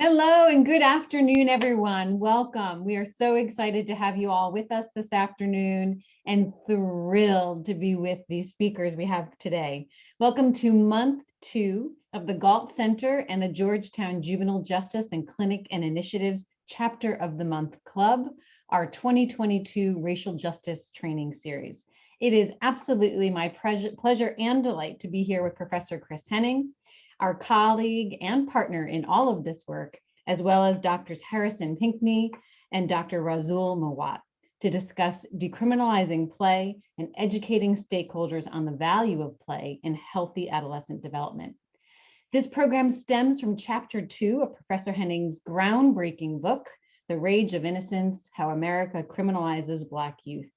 Hello and good afternoon, everyone. Welcome. We are so excited to have you all with us this afternoon and thrilled to be with these speakers we have today. Welcome to month 2 of the Galt Center and the Georgetown Juvenile Justice and Clinic and Initiatives Chapter of the Month Club, our 2022 Racial Justice Training Series. It is absolutely my pleasure and delight to be here with Professor Chris Henning, our colleague and partner in all of this work, as well as Drs. Harrison Pickney and Dr. Razul Moat, to discuss decriminalizing play and educating stakeholders on the value of play in healthy adolescent development. This program stems from Chapter 2 of Professor Henning's groundbreaking book, The Rage of Innocence: How America Criminalizes Black Youth.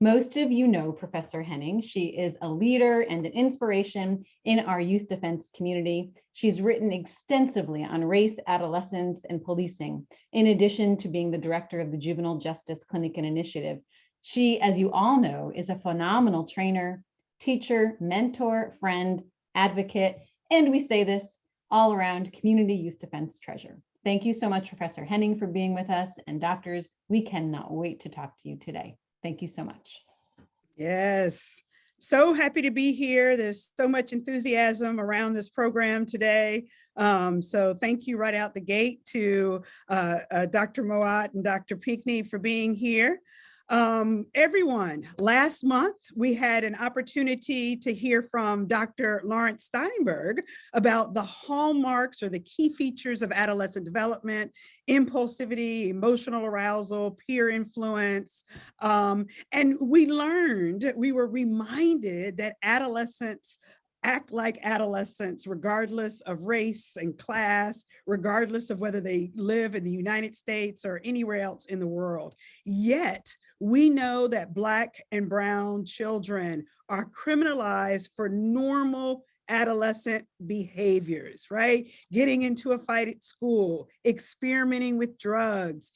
Most of you know Professor Henning. She is a leader and an inspiration in our youth defense community. She's written extensively on race, adolescence, and policing, in addition to being the director of the Juvenile Justice Clinic and Initiative. She, as you all know, is a phenomenal trainer, teacher, mentor, friend, advocate, and we say this all around community youth defense treasure. Thank you so much, Professor Henning, for being with us. And doctors, we cannot wait to talk to you today. Thank you so much. Yes, so happy to be here. There's so much enthusiasm around this program today. So thank you right out the gate to Dr. Mowatt and Dr. Pickney for being here. Everyone, last month, we had an opportunity to hear from Dr. Lawrence Steinberg about the hallmarks or the key features of adolescent development, impulsivity, emotional arousal, peer influence. And we were reminded that adolescents act like adolescents, regardless of race and class, regardless of whether they live in the United States or anywhere else in the world. Yet, we know that Black and Brown children are criminalized for normal adolescent behaviors, right? Getting into a fight at school, experimenting with drugs,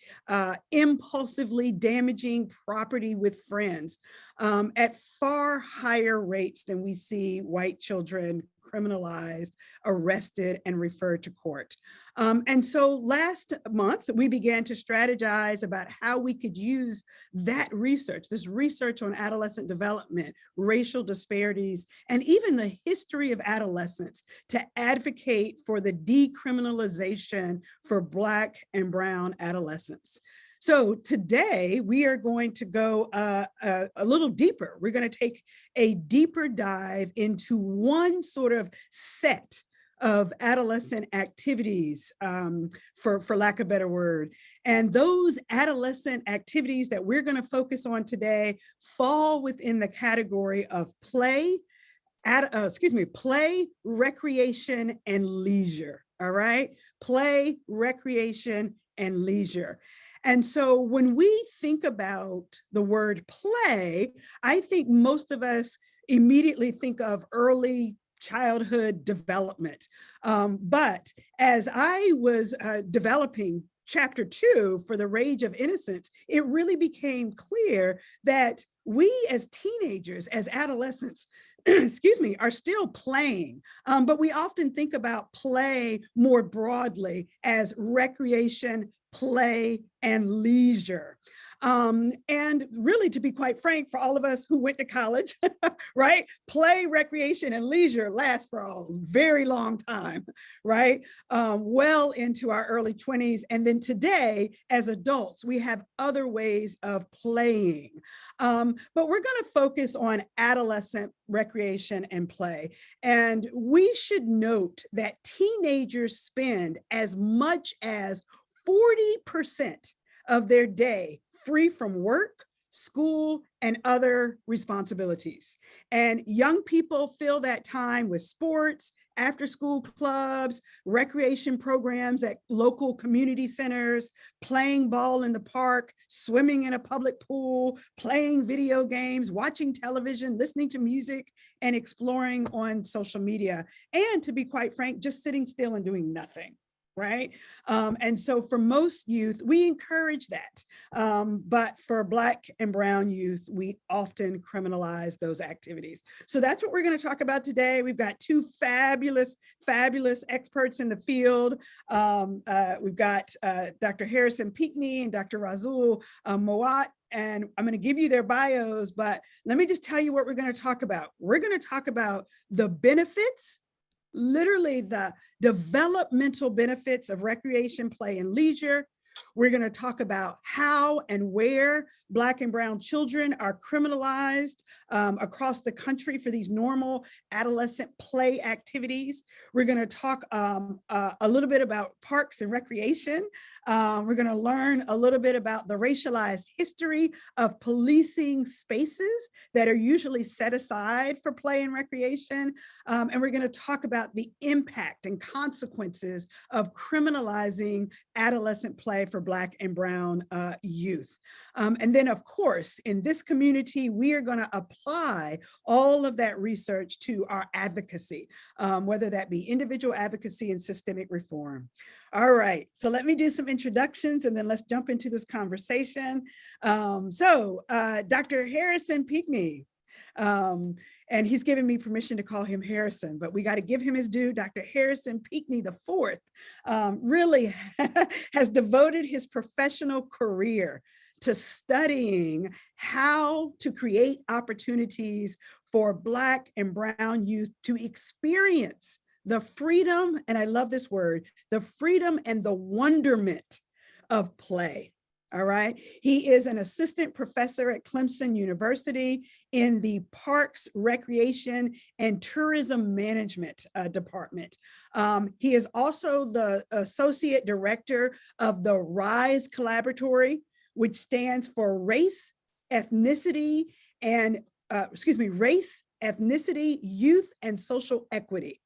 impulsively damaging property with friends, at far higher rates than we see white children criminalized, arrested, and referred to court. And so last month, we began to strategize about how we could use that research, this research on adolescent development, racial disparities, and even the history of adolescence to advocate for the decriminalization for Black and Brown adolescents. So today we are going to go a little deeper. We're going to take a deeper dive into one sort of set of adolescent activities, for lack of a better word. And those adolescent activities that we're going to focus on today fall within the category of play, recreation, and leisure. All right, play, recreation, and leisure. And so when we think about the word play, I think most of us immediately think of early childhood development. But as I was developing Chapter 2 for The Rage of Innocence, it really became clear that we as teenagers, as adolescents, are still playing, but we often think about play more broadly as recreation, play, and leisure. And really, to be quite frank, for all of us who went to college, right? Play, recreation, and leisure lasts for a very long time, right? Well into our early 20s. And then today, as adults, we have other ways of playing. But we're going to focus on adolescent recreation and play. And we should note that teenagers spend as much as 40% of their day free from work, school, and other responsibilities. And young people fill that time with sports, after-school clubs, recreation programs at local community centers, playing ball in the park, swimming in a public pool, playing video games, watching television, listening to music, and exploring on social media. And to be quite frank, just sitting still and doing nothing. right? And so for most youth, we encourage that. But for Black and Brown youth, we often criminalize those activities. So that's what we're going to talk about today. We've got two fabulous experts in the field. We've got Dr. Harrison Pickney and Dr. Razul Moat. And I'm going to give you their bios, but let me just tell you what we're going to talk about. We're going to talk about the benefits, literally the developmental benefits of recreation, play, and leisure. We're going to talk about how and where Black and Brown children are criminalized across the country for these normal adolescent play activities. We're going to talk a little bit about parks and recreation. We're going to learn a little bit about the racialized history of policing spaces that are usually set aside for play and recreation. And we're going to talk about the impact and consequences of criminalizing adolescent play for Black and Brown youth. And then, of course, in this community, we are going to apply all of that research to our advocacy, whether that be individual advocacy and systemic reform. All right, so let me do some introductions and then let's jump into this conversation. Dr. Harrison Pickney, and he's given me permission to call him Harrison, but we got to give him his due. Dr. Harrison Pickney IV really has devoted his professional career to studying how to create opportunities for Black and Brown youth to experience the freedom, and I love this word, the freedom and the wonderment of play. All right. He is an assistant professor at Clemson University in the Parks, Recreation, and Tourism Management Department. He is also the associate director of the RISE Collaboratory, which stands for Race, Ethnicity, Youth, and Social Equity.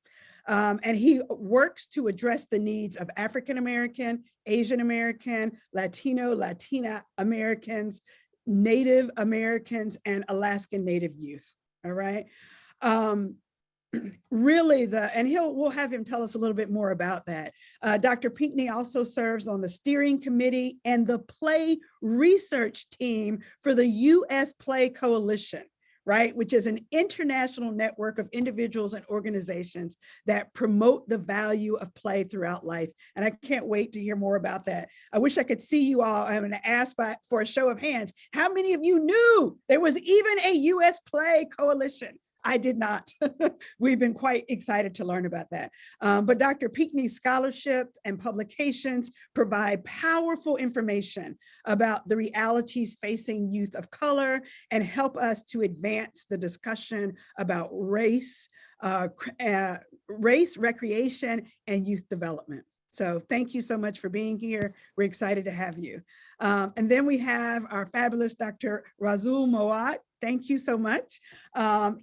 And he works to address the needs of African American, Asian American, Latino, Latina Americans, Native Americans, and Alaskan Native youth. All right. Really, we'll have him tell us a little bit more about that. Dr. Pickney also serves on the steering committee and the play research team for the U.S. Play Coalition, right, which is an international network of individuals and organizations that promote the value of play throughout life. And I can't wait to hear more about that. I wish I could see you all. I'm going to ask for a show of hands. How many of you knew there was even a U.S. Play Coalition? I did not. We've been quite excited to learn about that. But Dr. Pickney's scholarship and publications provide powerful information about the realities facing youth of color and help us to advance the discussion about race, recreation, and youth development. So thank you so much for being here. We're excited to have you. And then we have our fabulous Dr. Razul Moat. Thank you so much.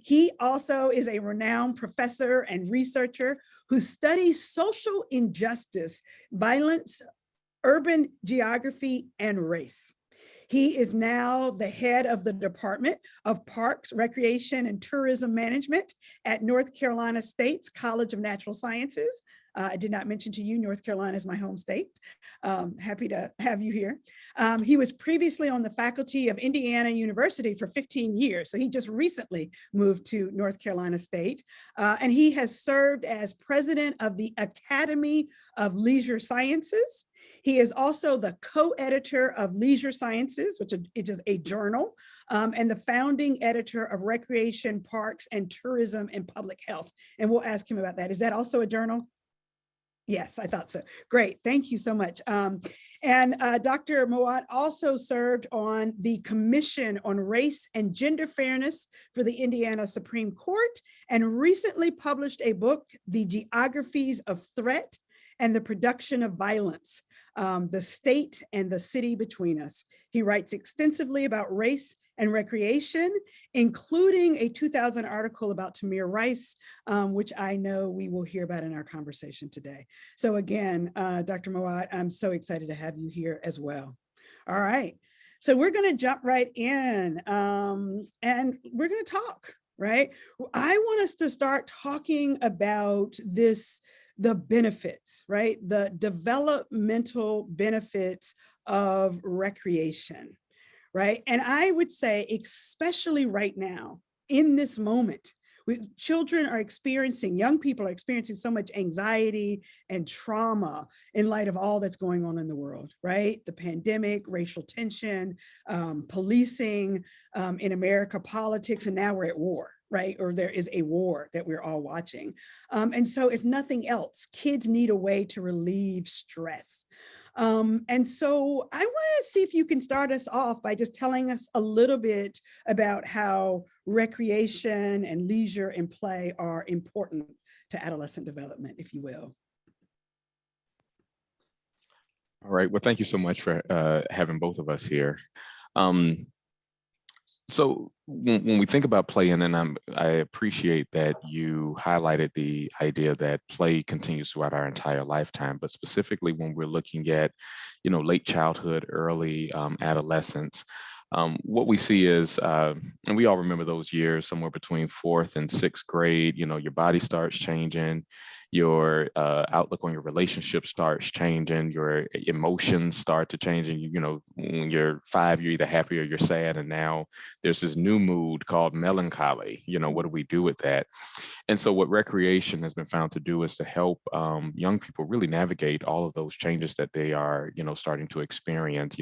He also is a renowned professor and researcher who studies social injustice, violence, urban geography, and race. He is now the head of the Department of Parks, Recreation, and Tourism Management at North Carolina State's College of Natural Sciences. I did not mention to you, North Carolina is my home state. Happy to have you here. He was previously on the faculty of Indiana University for 15 years. So he just recently moved to North Carolina State. And he has served as president of the Academy of Leisure Sciences. He is also the co-editor of Leisure Sciences, which is a journal, and the founding editor of Recreation, Parks, and Tourism and Public Health. And we'll ask him about that. Is that also a journal? Yes, I thought so. Great. Thank you so much. And Dr. Mowatt also served on the Commission on Race and Gender Fairness for the Indiana Supreme Court and recently published a book, The Geographies of Threat and the Production of Violence, the State and the City Between Us. He writes extensively about race and recreation, including a 2000 article about Tamir Rice, which I know we will hear about in our conversation today. So again, Dr. Mowatt, I'm so excited to have you here as well. All right, so we're gonna jump right in and we're gonna talk, right? I want us to start talking about this the benefits, right? The developmental benefits of recreation, right? And I would say, especially right now, in this moment, children are experiencing, young people are experiencing so much anxiety and trauma in light of all that's going on in the world, right? The pandemic, racial tension, policing in America, politics, and now we're at war, right? Or there is a war that we're all watching. And so if nothing else, kids need a way to relieve stress. And so I want to see if you can start us off by just telling us a little bit about how recreation and leisure and play are important to adolescent development, if you will. All right. Well, thank you so much for having both of us here. So when we think about play, and I appreciate that you highlighted the idea that play continues throughout our entire lifetime, but specifically when we're looking at, late childhood, early adolescence, what we see is, and we all remember those years somewhere between 4th and 6th grade, your body starts changing, your outlook on your relationship starts changing, your emotions start to change. And, when you're 5, you're either happy or you're sad. And now there's this new mood called melancholy. What do we do with that? And so what recreation has been found to do is to help young people really navigate all of those changes that they are, starting to experience,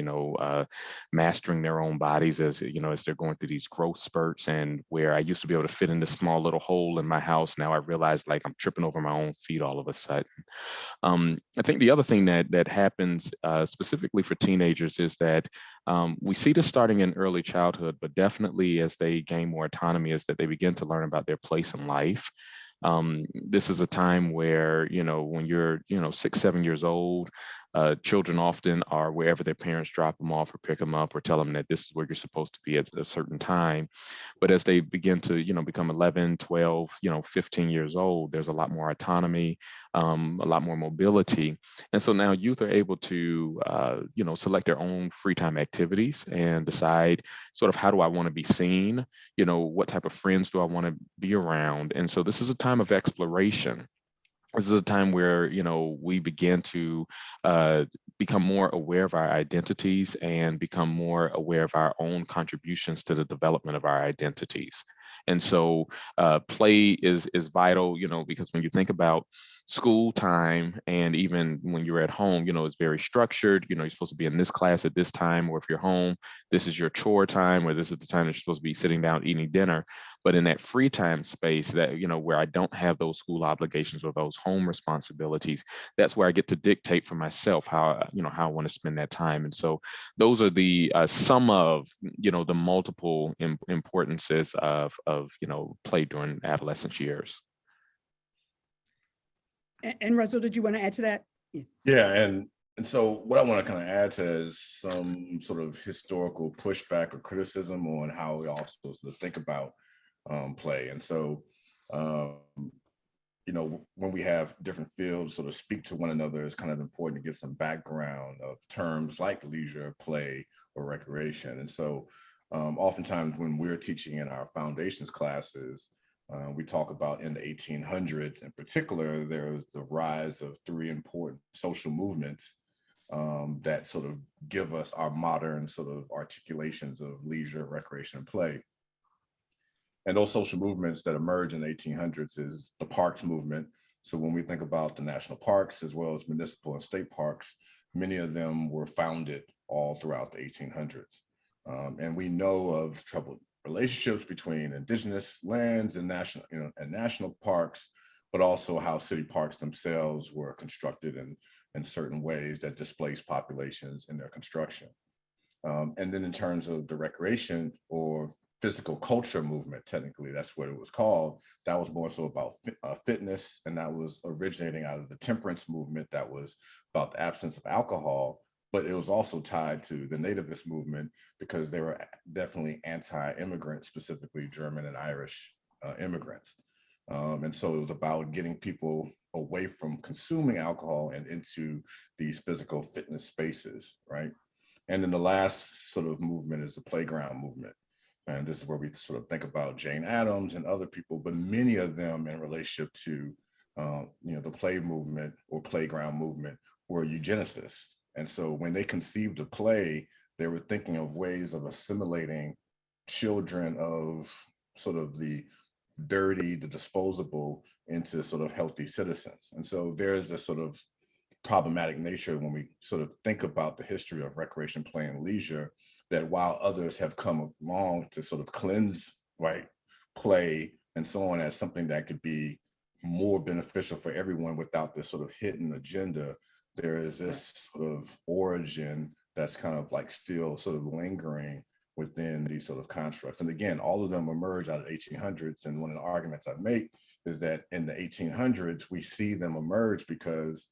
mastering their own bodies as they're going through these growth spurts. And where I used to be able to fit in this small little hole in my house, now I realize like I'm tripping over my own feet all of a sudden. I think the other thing that happens specifically for teenagers is that we see this starting in early childhood, but definitely as they gain more autonomy, is that they begin to learn about their place in life. This is a time where, when you're, 6, 7 years old, children often are wherever their parents drop them off or pick them up or tell them that this is where you're supposed to be at a certain time. But as they begin to, become 11, 12, 15 years old, there's a lot more autonomy, a lot more mobility. And so now youth are able to, select their own free time activities and decide sort of how do I want to be seen? What type of friends do I want to be around? And so this is a time of exploration. This is a time where, we begin to become more aware of our identities and become more aware of our own contributions to the development of our identities. And so play is vital, because when you think about school time and even when you're at home, it's very structured. You're supposed to be in this class at this time, or if you're home, this is your chore time, or this is the time that you're supposed to be sitting down eating dinner. But in that free time space that, where I don't have those school obligations or those home responsibilities, that's where I get to dictate for myself how I want to spend that time. And so those are the some of, the multiple importances of play during adolescence years. And Rasul, did you want to add to that? Yeah, and so what I want to kind of add to is some sort of historical pushback or criticism on how we all supposed to think about play. And so, when we have different fields sort of speak to one another, it's kind of important to get some background of terms like leisure, play, or recreation. And so oftentimes when we're teaching in our foundations classes, we talk about in the 1800s in particular, there was the rise of 3 important social movements that sort of give us our modern sort of articulations of leisure, recreation, and play. And those social movements that emerge in the 1800s is the parks movement. So when we think about the national parks as well as municipal and state parks, many of them were founded all throughout the 1800s. And we know of troubled relationships between indigenous lands and national parks, but also how city parks themselves were constructed in certain ways that displaced populations in their construction. And then in terms of the recreation or physical culture movement, technically that's what it was called, that was more so about fitness, and that was originating out of the temperance movement that was about the absence of alcohol. But it was also tied to the nativist movement because they were definitely anti-immigrant, specifically German and Irish immigrants. And so it was about getting people away from consuming alcohol and into these physical fitness spaces, right? And then the last sort of movement is the playground movement. And this is where we sort of think about Jane Addams and other people, but many of them in relationship to the play movement or playground movement were eugenicists. And so when they conceived of play, they were thinking of ways of assimilating children of sort of the dirty, the disposable into sort of healthy citizens. And so there's a sort of problematic nature when we sort of think about the history of recreation, play, and leisure, that while others have come along to sort of cleanse, right, play and so on as something that could be more beneficial for everyone without this sort of hidden agenda, there is this sort of origin that's kind of like still sort of lingering within these sort of constructs. And again, all of them emerge out of the 1800s. And one of the arguments I make is that in the 1800s, we see them emerge because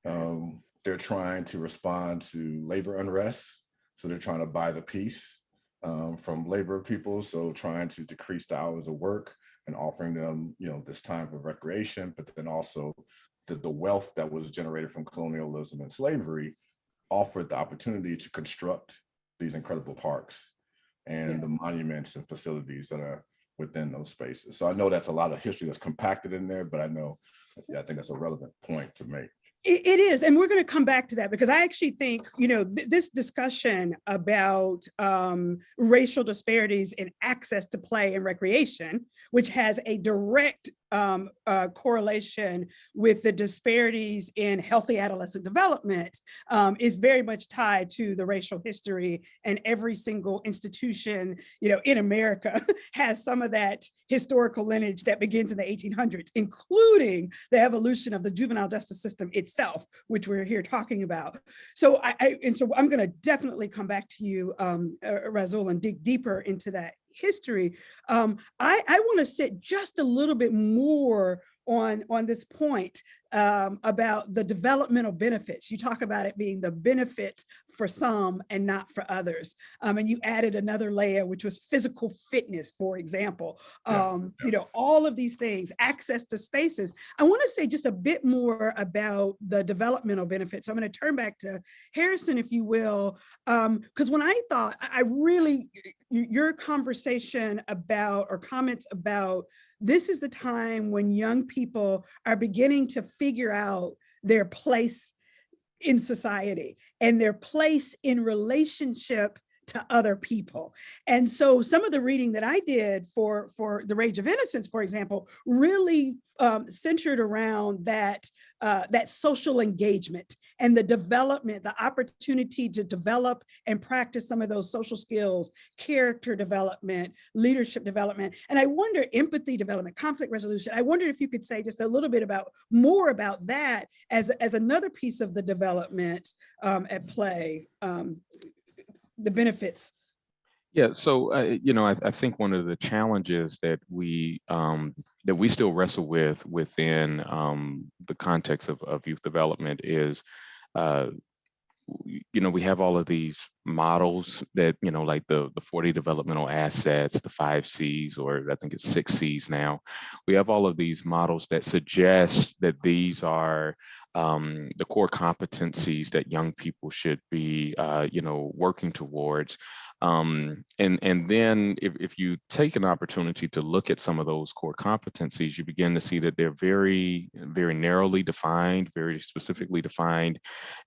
they're trying to respond to labor unrest. So they're trying to buy the peace from labor people. So trying to decrease the hours of work and offering them, this time for recreation, but then also the wealth that was generated from colonialism and slavery offered the opportunity to construct these incredible parks and the monuments and facilities that are within those spaces. So I know that's a lot of history that's compacted in there, but I think that's a relevant point to make. It is, and we're going to come back to that because I actually think, this discussion about racial disparities in access to play and recreation, which has a direct correlation with the disparities in healthy adolescent development, is very much tied to the racial history, and every single institution, in America has some of that historical lineage that begins in the 1800s, including the evolution of the juvenile justice system itself, which we're here talking about. So I'm going to definitely come back to you, Razul, and dig deeper into that history. I want to sit just a little bit more on this point about the developmental benefits. You talk about it being the benefit for some and not for others. And you added another layer, which was physical fitness, for example. All of these things, access to spaces. I want to say just a bit more about the developmental benefits. So I'm going to turn back to Harrison, if you will, because when I really, your conversation about, or comments about, this is the time when young people are beginning to figure out their place in society and their place in relationship to other people. And so some of the reading that I did for The Rage of Innocence, for example, really centered around that social engagement and the development, the opportunity to develop and practice some of those social skills, character development, leadership development. And I wonder, empathy development, conflict resolution. I wonder if you could say just a little bit more about that as another piece of the development at play. The benefits. Yeah, so I think one of the challenges that we still wrestle with within the context of youth development is, we have all of these models that, like the 40 developmental assets, the 5 C's, or I think it's 6 C's now. We have all of these models that suggest that these are the core competencies that young people should be, working towards. And then if you take an opportunity to look at some of those core competencies, you begin to see that they're very, very narrowly defined, very specifically defined.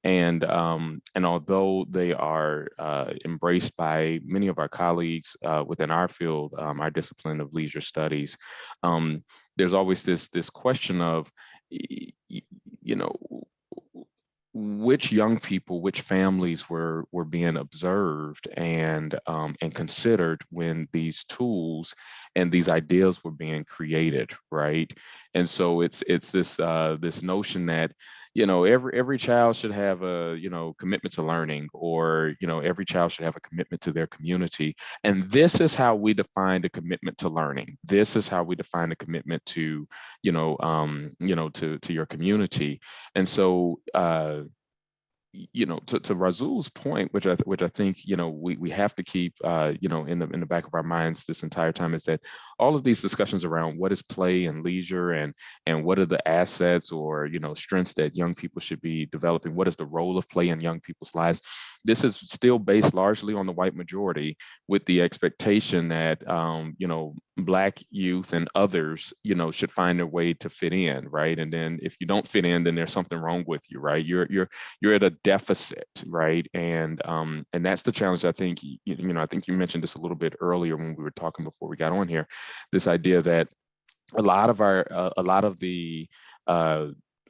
And although they are embraced by many of our colleagues within our field, our discipline of leisure studies, there's always this question of, which young people, which families were being observed and considered when these tools and these ideas were being created, right? And so it's this notion that every child should have a commitment to learning, or every child should have a commitment to their community, and this is how we define the commitment to learning. This is how we define the commitment to to your community. And so to Razul's point, which I think we have to keep in the back of our minds this entire time, is that all of these discussions around what is play and leisure and what are the assets or strengths that young people should be developing, what is the role of play in young people's lives, this is still based largely on the white majority, with the expectation that, Black youth and others, should find their way to fit in, right? And then if you don't fit in, then there's something wrong with you, right? You're at a deficit, right? And that's the challenge. I think, I think you mentioned this a little bit earlier when we were talking before we got on here, this idea that a lot of the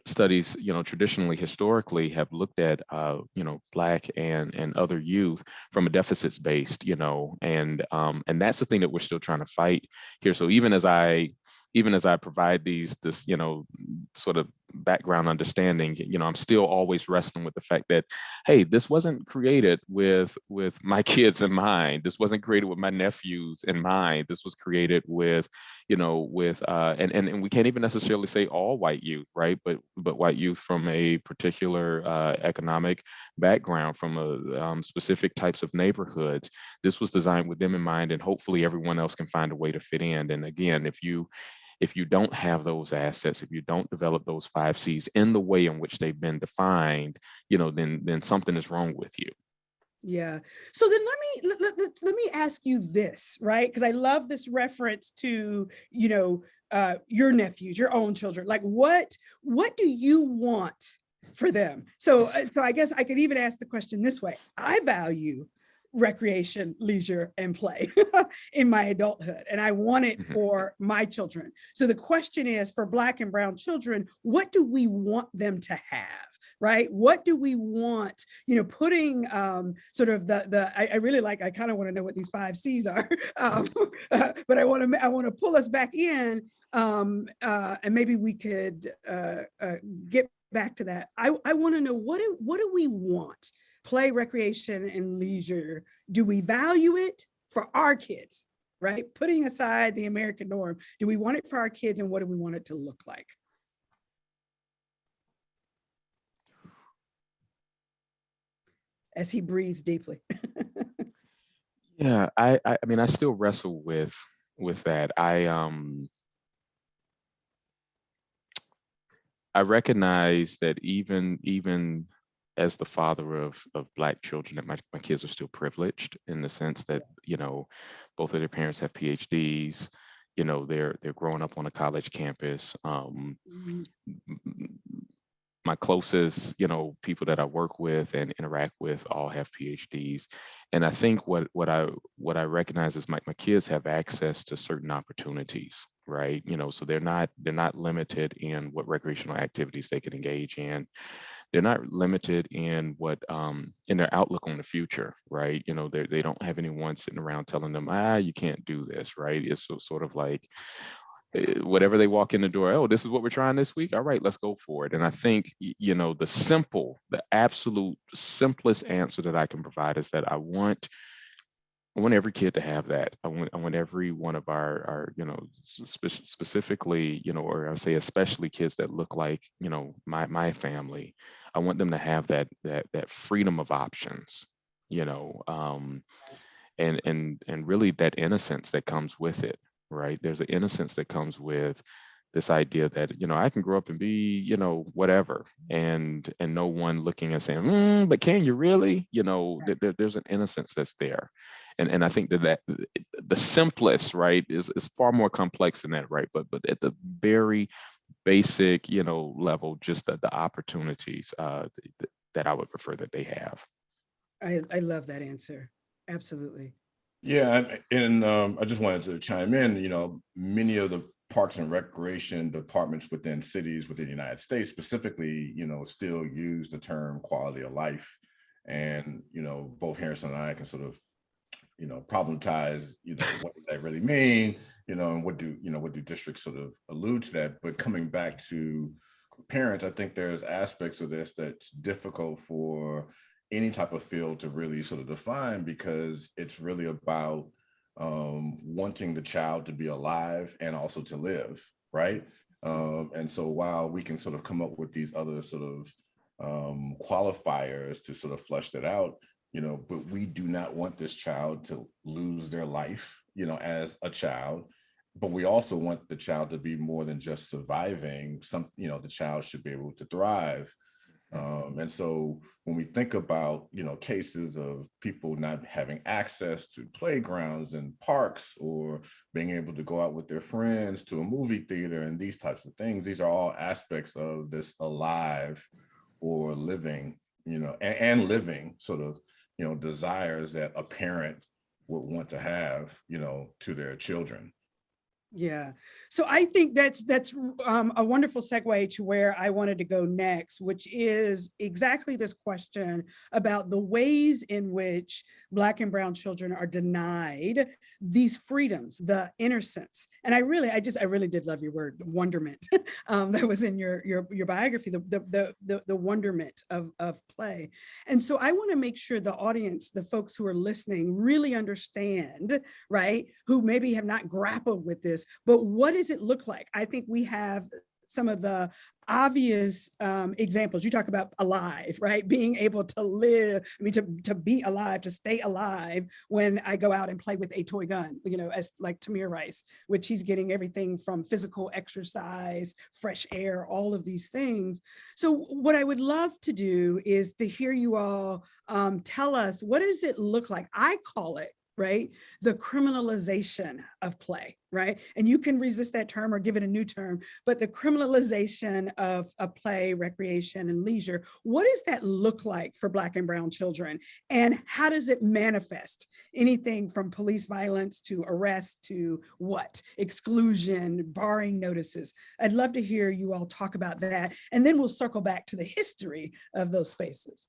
studies, traditionally, historically, have looked at, Black and other youth from a deficits based, and that's the thing that we're still trying to fight here. So even as I provide this, sort of background understanding, I'm still always wrestling with the fact that, hey, this wasn't created with my kids in mind. This wasn't created with my nephews in mind. This was created with, and we can't even necessarily say all white youth, right? But white youth from a particular economic background, from a specific types of neighborhoods. This was designed with them in mind, and hopefully everyone else can find a way to fit in. And again, if you don't have those assets, if you don't develop those 5 C's in the way in which they've been defined, then something is wrong with you. Yeah. So then let me ask you this, right? Because I love this reference to, your nephews, your own children. Like, what do you want for them? So I guess I could even ask the question this way. I value recreation, leisure, and play in my adulthood, and I want it for my children. So the question is, for Black and Brown children, what do we want them to have? Right? What do we want, putting sort of I really like, I kind of want to know what these 5 C's are, but I want to pull us back in, and maybe we could get back to that. I want to know, what do we want? Play, recreation, and leisure. Do we value it for our kids, right? Putting aside the American norm, do we want it for our kids, and what do we want it to look like? As he breathes deeply. Yeah, I mean, I still wrestle with that. I recognize that even as the father of Black children, that my kids are still privileged, in the sense that, both of their parents have PhDs, they're growing up on a college campus. My closest, people that I work with and interact with all have PhDs. And I think what I recognize is my kids have access to certain opportunities, right? So they're not limited in what recreational activities they can engage in. They're not limited in what in their outlook on the future, right? They don't have anyone sitting around telling them, you can't do this, right? It's sort of like, whatever they walk in the door, oh, this is what we're trying this week. All right, let's go for it. And I think, the absolute simplest answer that I can provide is that I want every kid to have that. I want every one of our specifically, or I say especially kids that look like, my family. I want them to have that freedom of options, and really that innocence that comes with it. Right? There's an innocence that comes with this idea that, I can grow up and be, whatever, and no one looking and saying, but can you really? There's an innocence that's there. And I think that the simplest, right, is far more complex than that, right? But at the very basic, level, just the opportunities that I would prefer that they have. I love that answer. Absolutely. Yeah, and I just wanted to chime in, many of the parks and recreation departments within cities within the United States specifically, still use the term quality of life. And, both Harrison and I can sort of, problematize, what does that really mean, and what do districts sort of allude to that? But coming back to parents, I think there's aspects of this that's difficult for any type of field to really sort of define, because it's really about wanting the child to be alive and also to live, right? And so while we can sort of come up with these other sort of qualifiers to sort of flesh that out, but we do not want this child to lose their life, as a child. But we also want the child to be more than just surviving. The child should be able to thrive. And so when we think about, cases of people not having access to playgrounds and parks, or being able to go out with their friends to a movie theater and these types of things, these are all aspects of this alive or living, and living sort of, desires that a parent would want to have, to their children. Yeah. So I think that's a wonderful segue to where I wanted to go next, which is exactly this question about the ways in which Black and brown children are denied these freedoms, the innocence. And I really did love your word, wonderment, that was in your biography, the wonderment of play. And so I want to make sure the audience, the folks who are listening, really understand, right, who maybe have not grappled with this. But what does it look like? I think we have some of the obvious examples. You talk about alive, right? Being able to live, to be alive, to stay alive when I go out and play with a toy gun, as like Tamir Rice, which he's getting everything from physical exercise, fresh air, all of these things. So what I would love to do is to hear you all tell us, what does it look like? I call it, right, the criminalization of play, right? And you can resist that term or give it a new term, but the criminalization of play, recreation, and leisure, what does that look like for Black and brown children? And how does it manifest? Anything from police violence to arrest to what? Exclusion, barring notices. I'd love to hear you all talk about that. And then we'll circle back to the history of those spaces.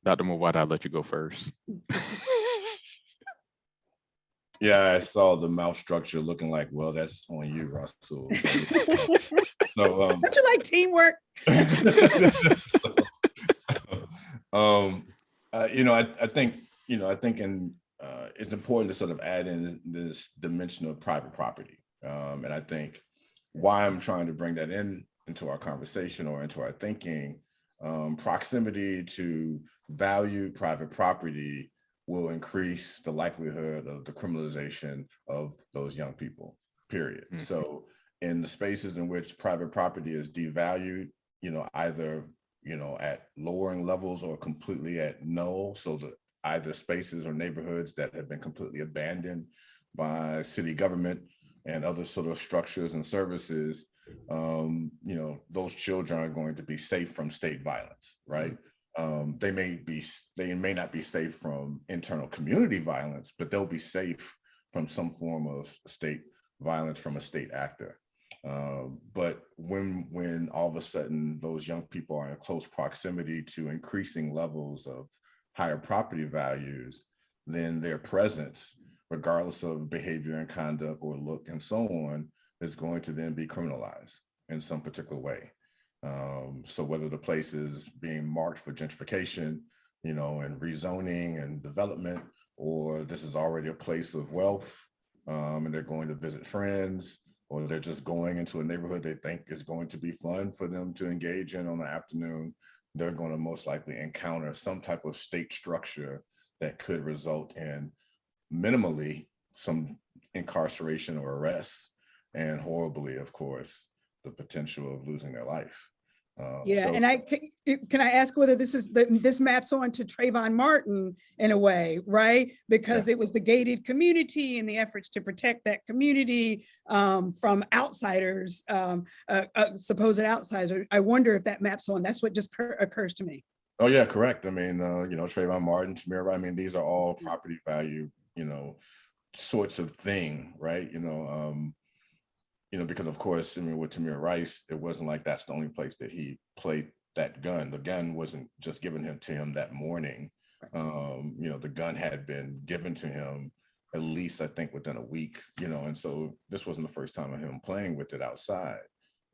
Dr. Mowatt, I'll let you go first. Yeah, I saw the mouth structure looking like, well, that's on you, Rasul. Don't you like teamwork? I think it's important to sort of add in this dimension of private property. And I think why I'm trying to bring that into our conversation or into our thinking, proximity to valued private property will increase the likelihood of the criminalization of those young people, period. Mm-hmm. So in the spaces in which private property is devalued, either, at lowering levels or completely at null, so that either spaces or neighborhoods that have been completely abandoned by city government and other sort of structures and services, those children are going to be safe from state violence, right? They may not be safe from internal community violence, but they'll be safe from some form of state violence from a state actor. But when all of a sudden those young people are in close proximity to increasing levels of higher property values, then their presence, regardless of behavior and conduct or look and so on, is going to then be criminalized in some particular way. So whether the place is being marked for gentrification, and rezoning and development, or this is already a place of wealth, and they're going to visit friends, or they're just going into a neighborhood they think is going to be fun for them to engage in on the afternoon, they're going to most likely encounter some type of state structure that could result in minimally some incarceration or arrests, and horribly, of course, the potential of losing their life. And can I ask whether this maps on to Trayvon Martin in a way, right? Because it was the gated community and the efforts to protect that community from outsiders, supposed outsiders. I wonder if that maps on. That's what just occurs to me. Oh yeah, correct. I mean, Trayvon Martin, Tamir, I mean, these are all property value, sorts of thing, right? Because of course, with Tamir Rice, it wasn't like that's the only place that he played that gun. The gun wasn't just given to him that morning. The gun had been given to him at least, I think, within a week, and so this wasn't the first time of him playing with it outside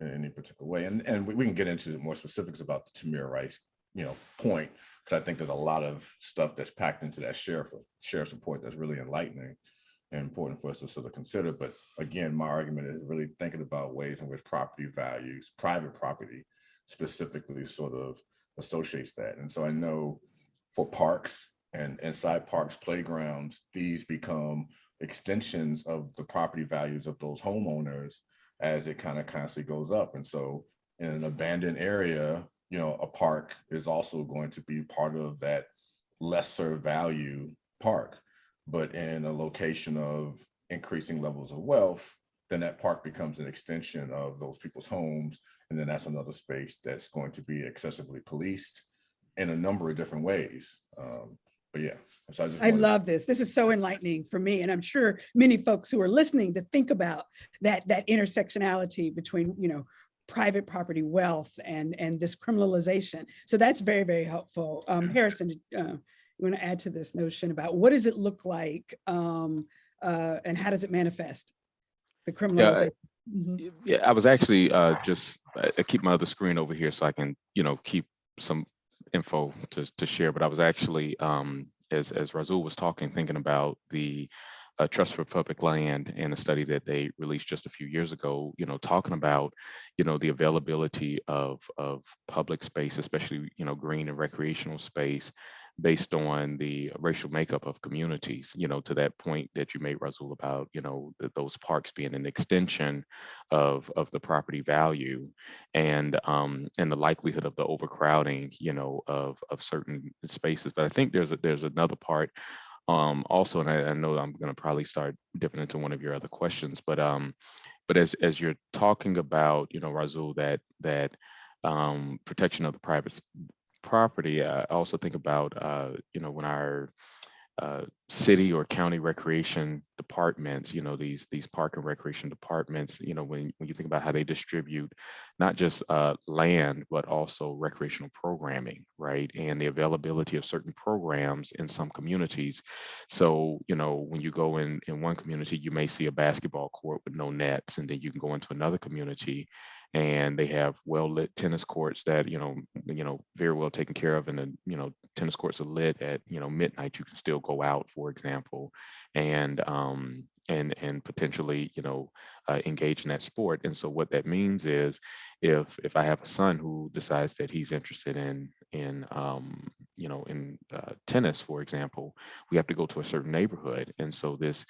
in any particular way. And we can get into more specifics about the Tamir Rice, point, because I think there's a lot of stuff that's packed into that sheriff report that's really enlightening and important for us to sort of consider. But again, my argument is really thinking about ways in which property values, private property specifically, sort of associates that. And so I know for parks and inside parks, playgrounds, these become extensions of the property values of those homeowners as it kind of constantly goes up. And so in an abandoned area, you know, a park is also going to be part of that lesser value park. But in a location of increasing levels of wealth, then that park becomes an extension of those people's homes. And then that's another space that's going to be excessively policed in a number of different ways. But yeah, so I love this. This is so enlightening for me. And I'm sure many folks who are listening to think about that intersectionality between, you know, private property wealth and this criminalization. So that's very, very helpful. Harrison, you want to add to this notion about what does it look like and how does it manifest, the criminalization? Yeah, I was actually I keep my other screen over here so I can, you know, keep some info to share, but I was actually, as Rasul was talking, thinking about the Trust for Public Land and a study that they released just a few years ago, you know, talking about, you know, the availability of public space, especially, you know, green and recreational space, based on the racial makeup of communities, you know, to that point that you made, Rasul, about, you know, those parks being an extension of the property value, and the likelihood of the overcrowding, you know, of certain spaces. But I think there's another part also, and I know I'm going to probably start dipping into one of your other questions, but as you're talking about, you know, Rasul, that protection of the private property, I also think about, you know, when our city or county recreation departments, you know, these park and recreation departments, you know, when you think about how they distribute not just land, but also recreational programming, right? And the availability of certain programs in some communities. So, you know, when you go in one community, you may see a basketball court with no nets, and then you can go into another community and they have well-lit tennis courts that, you know, very well taken care of. And then, you know, tennis courts are lit at, you know, midnight. You can still go out, for example, and potentially, you know, engage in that sport. And so what that means is, if I have a son who decides that he's interested in you know, in tennis, for example, we have to go to a certain neighborhood. And so this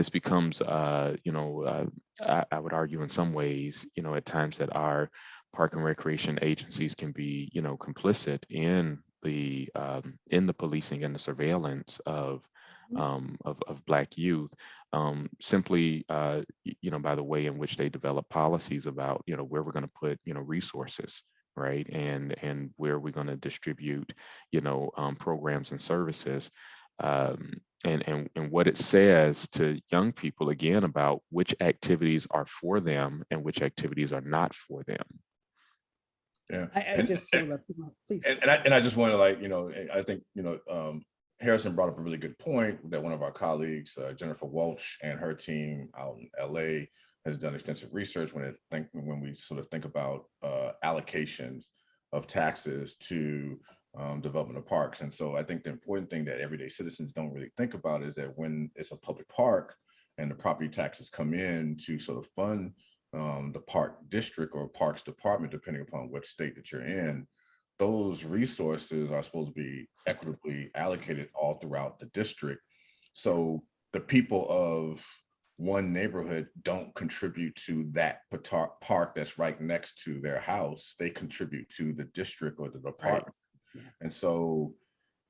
becomes, you know, I would argue in some ways, you know, at times that our park and recreation agencies can be, you know, complicit in the policing and the surveillance of Black youth, simply, you know, by the way in which they develop policies about, you know, where we're going to put, you know, resources, right, and where we're going to distribute, you know, programs and services. And what it says to young people, again, about which activities are for them and which activities are not for them. Yeah, I just so love, please. And I just want to, like, you know, I think, you know, Harrison brought up a really good point that one of our colleagues, Jennifer Walsh, and her team out in LA has done extensive research when we sort of think about allocations of taxes to development of parks. And so I think the important thing that everyday citizens don't really think about is that when it's a public park and the property taxes come in to sort of fund the park district or parks department, depending upon what state that you're in, those resources are supposed to be equitably allocated all throughout the district. So the people of one neighborhood don't contribute to that park that's right next to their house. They contribute to the district or the department. Right. And so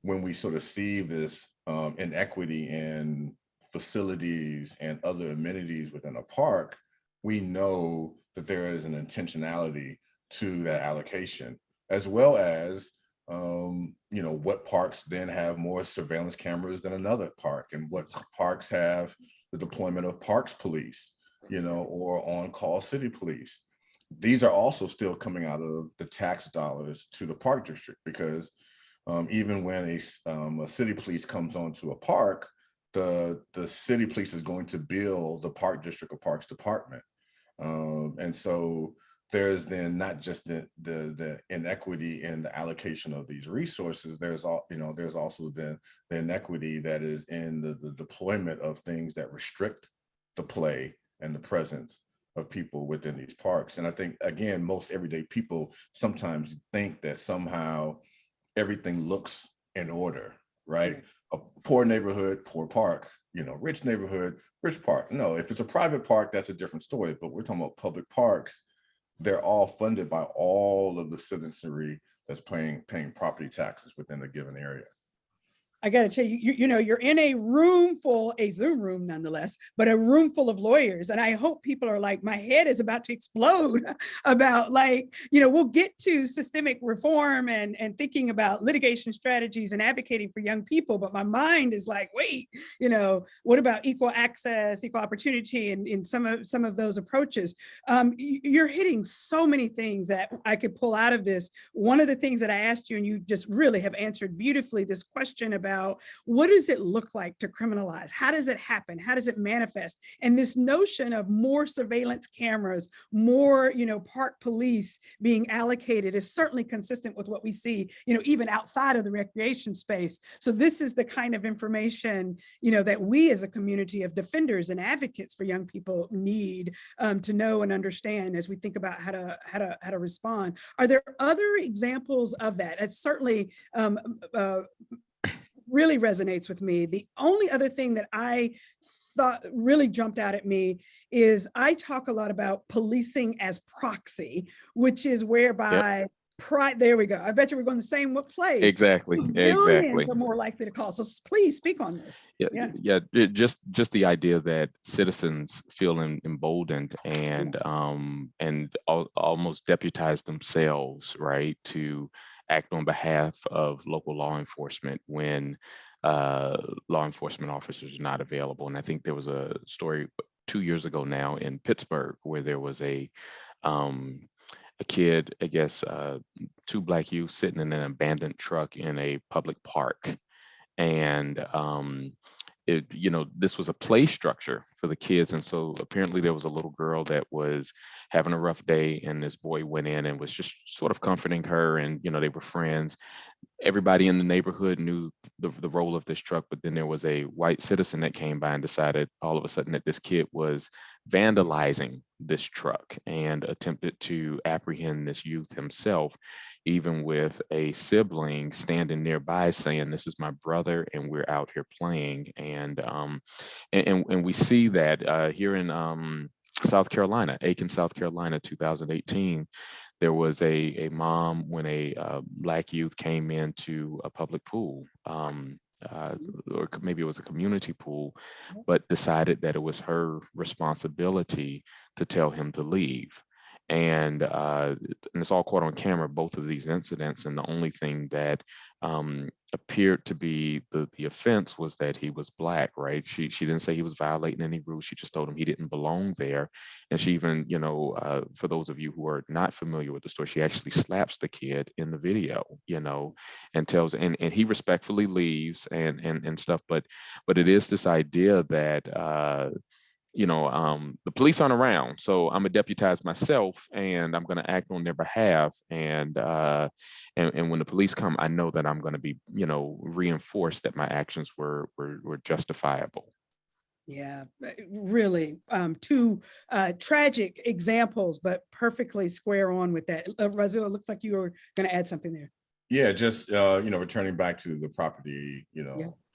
when we sort of see this inequity in facilities and other amenities within a park, we know that there is an intentionality to that allocation, as well as, you know, what parks then have more surveillance cameras than another park, and what parks have the deployment of parks police, you know, or on-call city police. These are also still coming out of the tax dollars to the park district, because even when a city police comes onto a park, the city police is going to bill the park district or parks department. And so there's then not just the inequity in the allocation of these resources. There's also the inequity that is in the deployment of things that restrict the play and the presence of people within these parks. And I think, again, most everyday people sometimes think that somehow everything looks in order, right? A poor neighborhood, poor park, rich neighborhood, rich park. No, if it's a private park, that's a different story. But we're talking about public parks. They're all funded by all of the citizenry that's paying property taxes within a given area. I got to tell you, you're in a room full, a Zoom room nonetheless, but a room full of lawyers. And I hope people are like, my head is about to explode about we'll get to systemic reform and thinking about litigation strategies and advocating for young people. But my mind is like, wait, what about equal access, equal opportunity, and in some of those approaches? You're hitting so many things that I could pull out of this. One of the things that I asked you, and you just really have answered beautifully, this question about what does it look like to criminalize? How does it happen? How does it manifest? And this notion of more surveillance cameras, more, park police being allocated is certainly consistent with what we see, even outside of the recreation space. So this is the kind of information, that we as a community of defenders and advocates for young people need to know and understand as we think about how to respond. Are there other examples of that? It's certainly really resonates with me. The only other thing that I thought really jumped out at me is I talk a lot about policing as proxy, which is whereby there we go. I bet you we're going the same place. Exactly. Millions are more likely to call. So please speak on this. Yeah. Just the idea that citizens feel emboldened and almost deputize themselves, right, to act on behalf of local law enforcement when law enforcement officers are not available. And I think there was a story 2 years ago now in Pittsburgh where there was a kid, I guess, 2 Black youth sitting in an abandoned truck in a public park. And this was a play structure for the kids. And so apparently there was a little girl that was having a rough day, and this boy went in and was just sort of comforting her, and, they were friends. Everybody in the neighborhood knew the role of this truck, but then there was a white citizen that came by and decided all of a sudden that this kid was vandalizing this truck and attempted to apprehend this youth himself, even with a sibling standing nearby saying, "This is my brother and we're out here playing." And we see that here in South Carolina, Aiken, South Carolina, 2018. There was a mom when a Black youth came into a public pool, or maybe it was a community pool, but decided that it was her responsibility to tell him to leave. And it's all caught on camera, both of these incidents. And the only thing that appeared to be the offense was that he was Black, right? She didn't say he was violating any rules. She just told him he didn't belong there. And she even, for those of you who are not familiar with the story, she actually slaps the kid in the video, and tells, and he respectfully leaves and stuff. But it is this idea that the police aren't around, so I'm gonna deputize myself and I'm gonna act on their behalf. And when the police come, I know that I'm gonna be, reinforced that my actions were justifiable. Yeah, really, 2 tragic examples, but perfectly square on with that. Rasul, it looks like you were going to add something there. Yeah, just returning back to the property,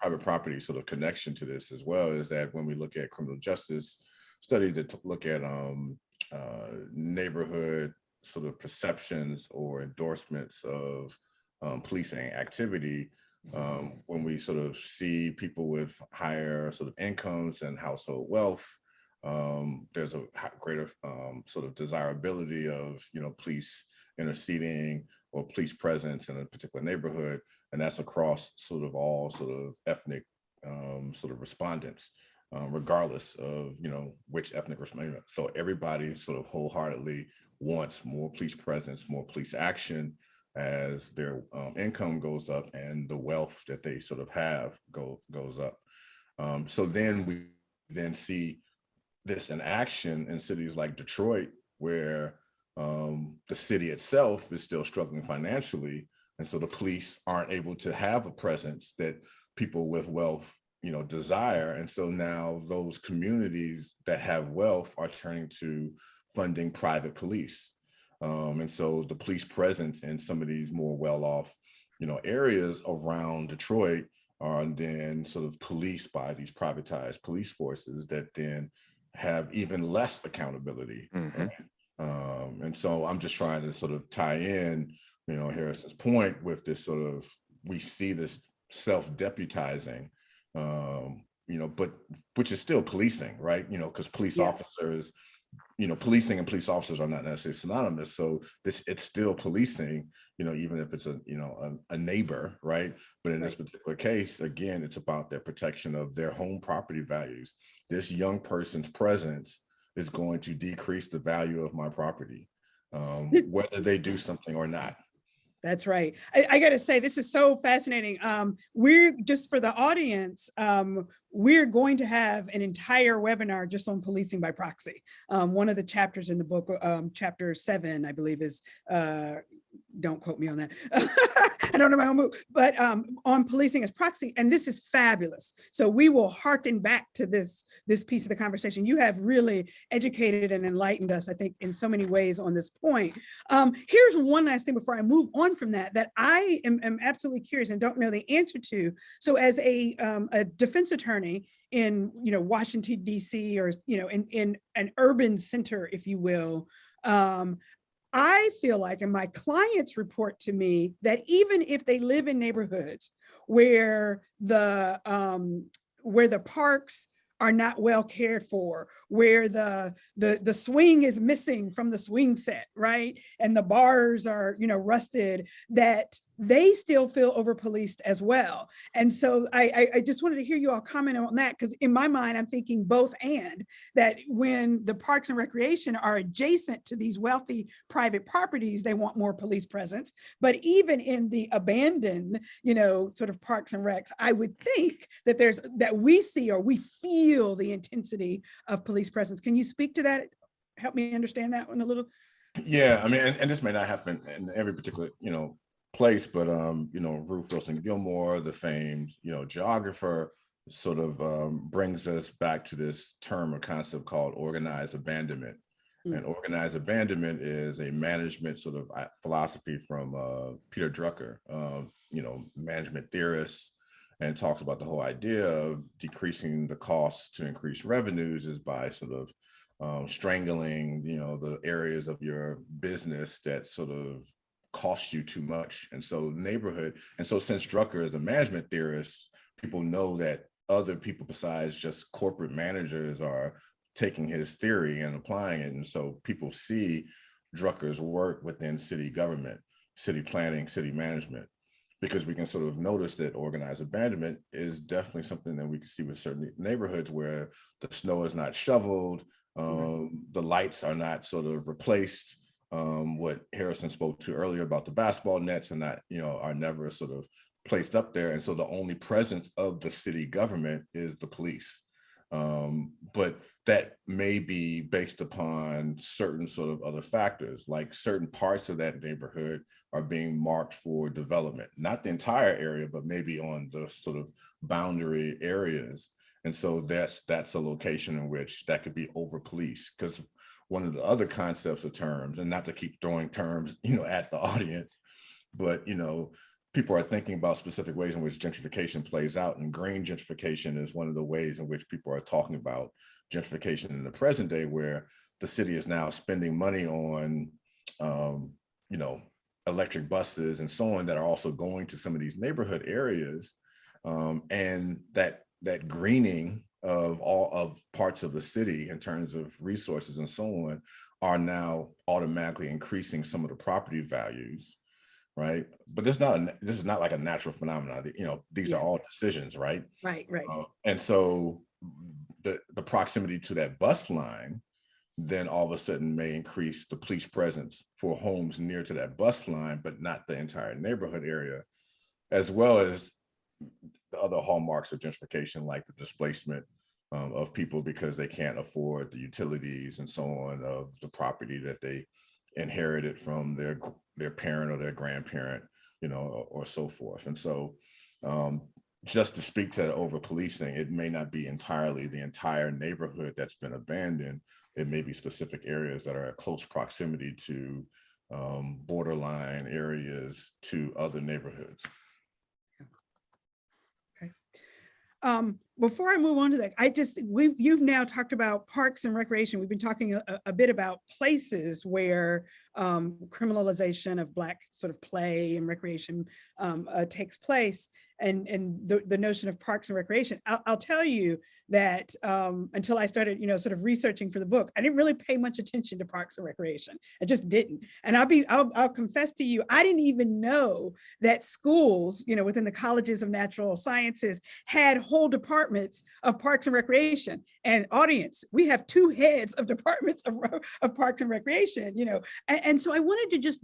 private property sort of connection to this as well, is that when we look at criminal justice studies that look at neighborhood sort of perceptions or endorsements of policing activity, when we sort of see people with higher sort of incomes and household wealth, there's a greater sort of desirability of, police interceding or police presence in a particular neighborhood. And that's across sort of all sort of ethnic sort of respondents, regardless of, which ethnic respondent. So everybody sort of wholeheartedly wants more police presence, more police action as their income goes up and the wealth that they sort of have goes up. So then we then see this in action in cities like Detroit, where the city itself is still struggling financially. And so the police aren't able to have a presence that people with wealth, desire. And so now those communities that have wealth are turning to funding private police. And so the police presence in some of these more well-off, areas around Detroit are then sort of policed by these privatized police forces that then have even less accountability. Mhm. And so I'm just trying to sort of tie in, Harrison's point with this sort of, we see this self-deputizing, but which is still policing, right? Because police officers, policing and police officers are not necessarily synonymous. So it's still policing, even if it's a neighbor, right? But in this particular case, again, it's about their protection of their home property values. This young person's presence is going to decrease the value of my property, whether they do something or not. That's right. I got to say, this is so fascinating. We're just for the audience, we're going to have an entire webinar just on policing by proxy. One of the chapters in the book, chapter 7, I believe is, don't quote me on that. I don't know my own move, but on policing as proxy. And this is fabulous. So we will hearken back to this piece of the conversation. You have really educated and enlightened us, I think, in so many ways on this point. Here's one last thing before I move on from that I am absolutely curious and don't know the answer to. So as a defense attorney in Washington, D.C., or in an urban center, if you will, I feel like, and my clients report to me, that even if they live in neighborhoods where the parks are not well cared for, where the swing is missing from the swing set, right? And the bars are, rusted, that they still feel over policed as well. And so I just wanted to hear you all comment on that, because in my mind, I'm thinking both, and that when the parks and recreation are adjacent to these wealthy private properties, they want more police presence. But even in the abandoned, sort of parks and recs, I would think that we see or we feel the intensity of police presence. Can you speak to that? Help me understand that one a little. Yeah, I mean, and this may not happen in every particular, place, but Ruth Wilson Gilmore, the famed, geographer, sort of brings us back to this term or concept called organized abandonment. And organized abandonment is a management sort of philosophy from Peter Drucker, management theorist, and talks about the whole idea of decreasing the costs to increase revenues is by sort of strangling, the areas of your business that sort of cost you too much. And so since Drucker is a management theorist, people know that other people besides just corporate managers are taking his theory and applying it. And so people see Drucker's work within city government, city planning, city management, because we can sort of notice that organized abandonment is definitely something that we can see with certain neighborhoods where the snow is not shoveled, the lights are not sort of replaced. What Harrison spoke to earlier about the basketball nets are never sort of placed up there. And so the only presence of the city government is the police. But that may be based upon certain sort of other factors, like certain parts of that neighborhood are being marked for development, not the entire area, but maybe on the sort of boundary areas. And so that's a location in which that could be over policed, because one of the other concepts of terms, and not to keep throwing terms, at the audience, but, people are thinking about specific ways in which gentrification plays out, and green gentrification is one of the ways in which people are talking about gentrification in the present day, where the city is now spending money on, electric buses and so on that are also going to some of these neighborhood areas, and that greening of all of parts of the city in terms of resources and so on are now automatically increasing some of the property values, right? But this is not like a natural phenomenon. These are all decisions, right? Right. And so the proximity to that bus line then all of a sudden may increase the police presence for homes near to that bus line, but not the entire neighborhood area, as well as the other hallmarks of gentrification, like the displacement of people because they can't afford the utilities and so on of the property that they inherited from their parent or their grandparent, or so forth. And so just to speak to the over policing, it may not be entirely the entire neighborhood that's been abandoned. It may be specific areas that are at close proximity to borderline areas to other neighborhoods. Okay. Before I move on to that, you've now talked about parks and recreation. We've been talking a bit about places where criminalization of Black sort of play and recreation takes place, and the notion of parks and recreation. I'll tell you that until I started, sort of researching for the book, I didn't really pay much attention to parks and recreation. I just didn't. And I'll confess to you, I didn't even know that schools, within the colleges of natural sciences had whole departments of parks and recreation. And audience, we have 2 heads of departments of parks and recreation, and so I wanted to just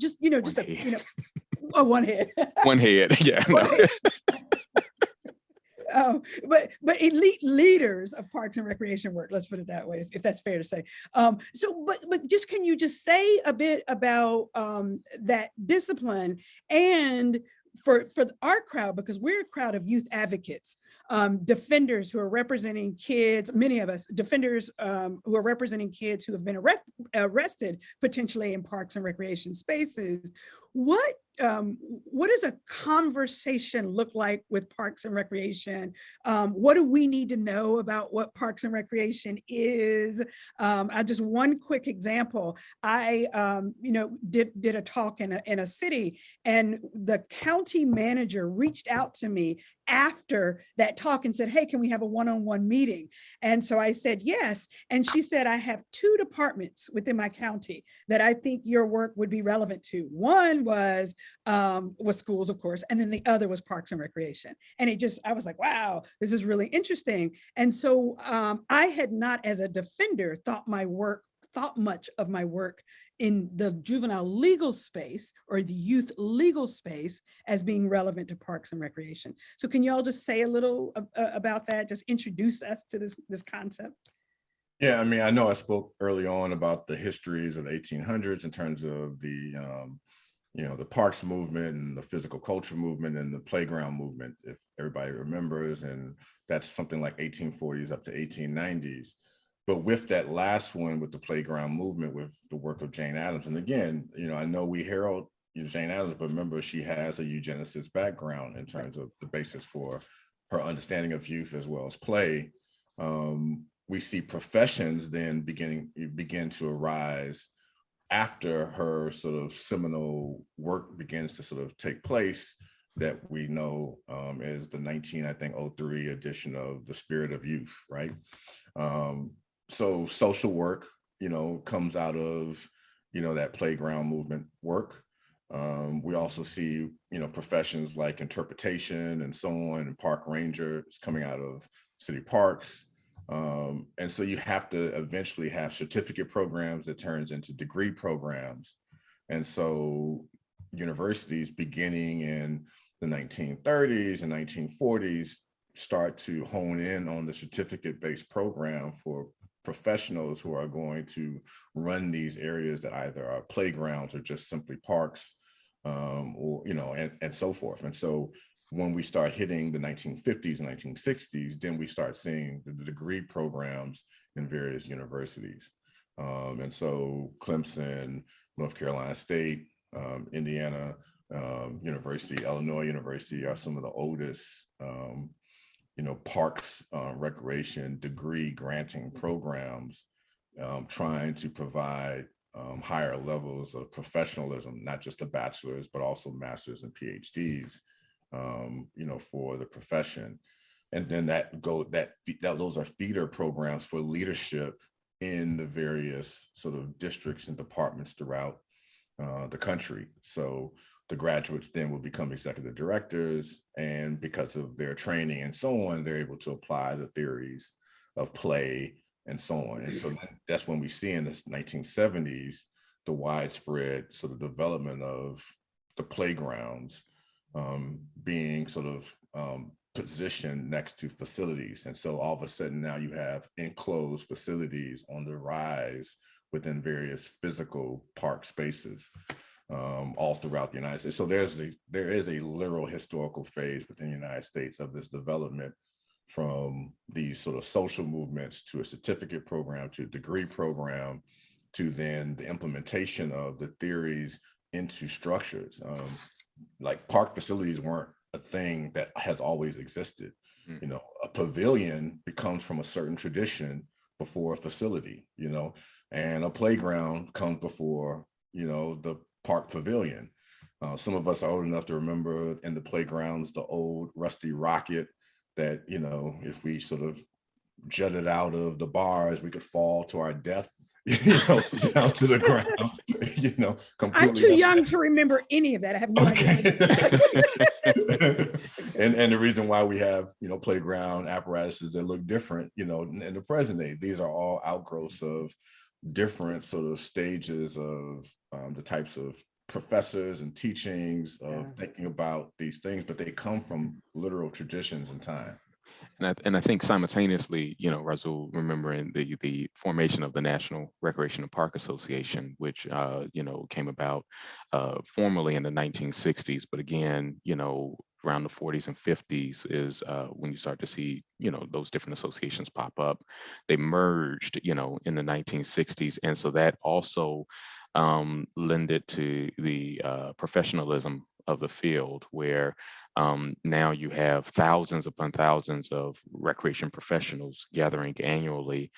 one head. One head, yeah. One head. But elite leaders of parks and recreation work, let's put it that way, if that's fair to say. But just, can you just say a bit about that discipline, and for our crowd, because we're a crowd of youth advocates, defenders who are representing kids, many of us defenders who are representing kids who have been arrested potentially in parks and recreation spaces. What does a conversation look like with parks and recreation? What do we need to know about what parks and recreation is? Just one quick example. I did a talk in a city, and the county manager reached out to me after that talk and said, hey, can we have a one-on-one meeting? And so I said yes. And she said, I have 2 departments within my county that I think your work would be relevant to. One was schools, of course, and then the other was parks and recreation. And I was like, wow, this is really interesting. And so I had not, as a defender, thought much of my work in the juvenile legal space or the youth legal space as being relevant to parks and recreation. So can you all just say a little about that? Just introduce us to this concept. Yeah, I mean, I know I spoke early on about the histories of the 1800s in terms of the parks movement and the physical culture movement and the playground movement, if everybody remembers, and that's something like 1840s up to 1890s. But with that last one, with the playground movement, with the work of Jane Addams, and again, I know we herald Jane Addams, but remember, she has a eugenicist background in terms of the basis for her understanding of youth as well as play. We see professions then begin to arise after her sort of seminal work begins to sort of take place, that we know is the 1903 edition of The Spirit of Youth, right? So social work, comes out of, that playground movement work. We also see, professions like interpretation and so on, and park ranger is coming out of city parks. And so you have to eventually have certificate programs that turns into degree programs. And so universities beginning in the 1930s and 1940s start to hone in on the certificate-based program for professionals who are going to run these areas that either are playgrounds or just simply parks, or, and so forth. And so when we start hitting the 1950s and 1960s, then we start seeing the degree programs in various universities. And so Clemson, North Carolina State, Indiana University, Illinois University are some of the oldest, parks, recreation degree granting programs, trying to provide higher levels of professionalism, not just a bachelor's, but also master's and PhDs, for the profession. And then those are feeder programs for leadership in the various sort of districts and departments throughout the country. So the graduates then will become executive directors, and because of their training and so on, they're able to apply the theories of play and so on. And so that's when we see in the 1970s the widespread sort of development of the playgrounds being sort of positioned next to facilities. And so all of a sudden now you have enclosed facilities on the rise within various physical park spaces all throughout the United States. So there is a literal historical phase within the United States of this development, from these sort of social movements to a certificate program to a degree program to then the implementation of the theories into structures. Like park facilities weren't a thing that has always existed. You know, a pavilion becomes from a certain tradition before a facility, you know, and a playground comes before, you know, the park pavilion. Some of us are old enough to remember in the playgrounds, the old rusty rocket that, you know, if we sort of jutted out of the bars, we could fall to our death, you know, down to the ground, you know, completely. I'm too young to remember any of that. I have no idea. And the reason why we have, you know, playground apparatuses that look different, you know, in the present day, these are all outgrowths of different sort of stages of the types of professors and teachings of thinking about these things, but they come from literal traditions and time. And I think simultaneously, you know, Razul, remembering the formation of the National Recreational Park Association, which, you know, came about formally in the 1960s, but again, you know, around the 40s and 50s is when you start to see, you know, those different associations pop up. They merged, you know, in the 1960s. And so that also lended to the professionalism of the field, where now you have thousands upon thousands of recreation professionals gathering annually,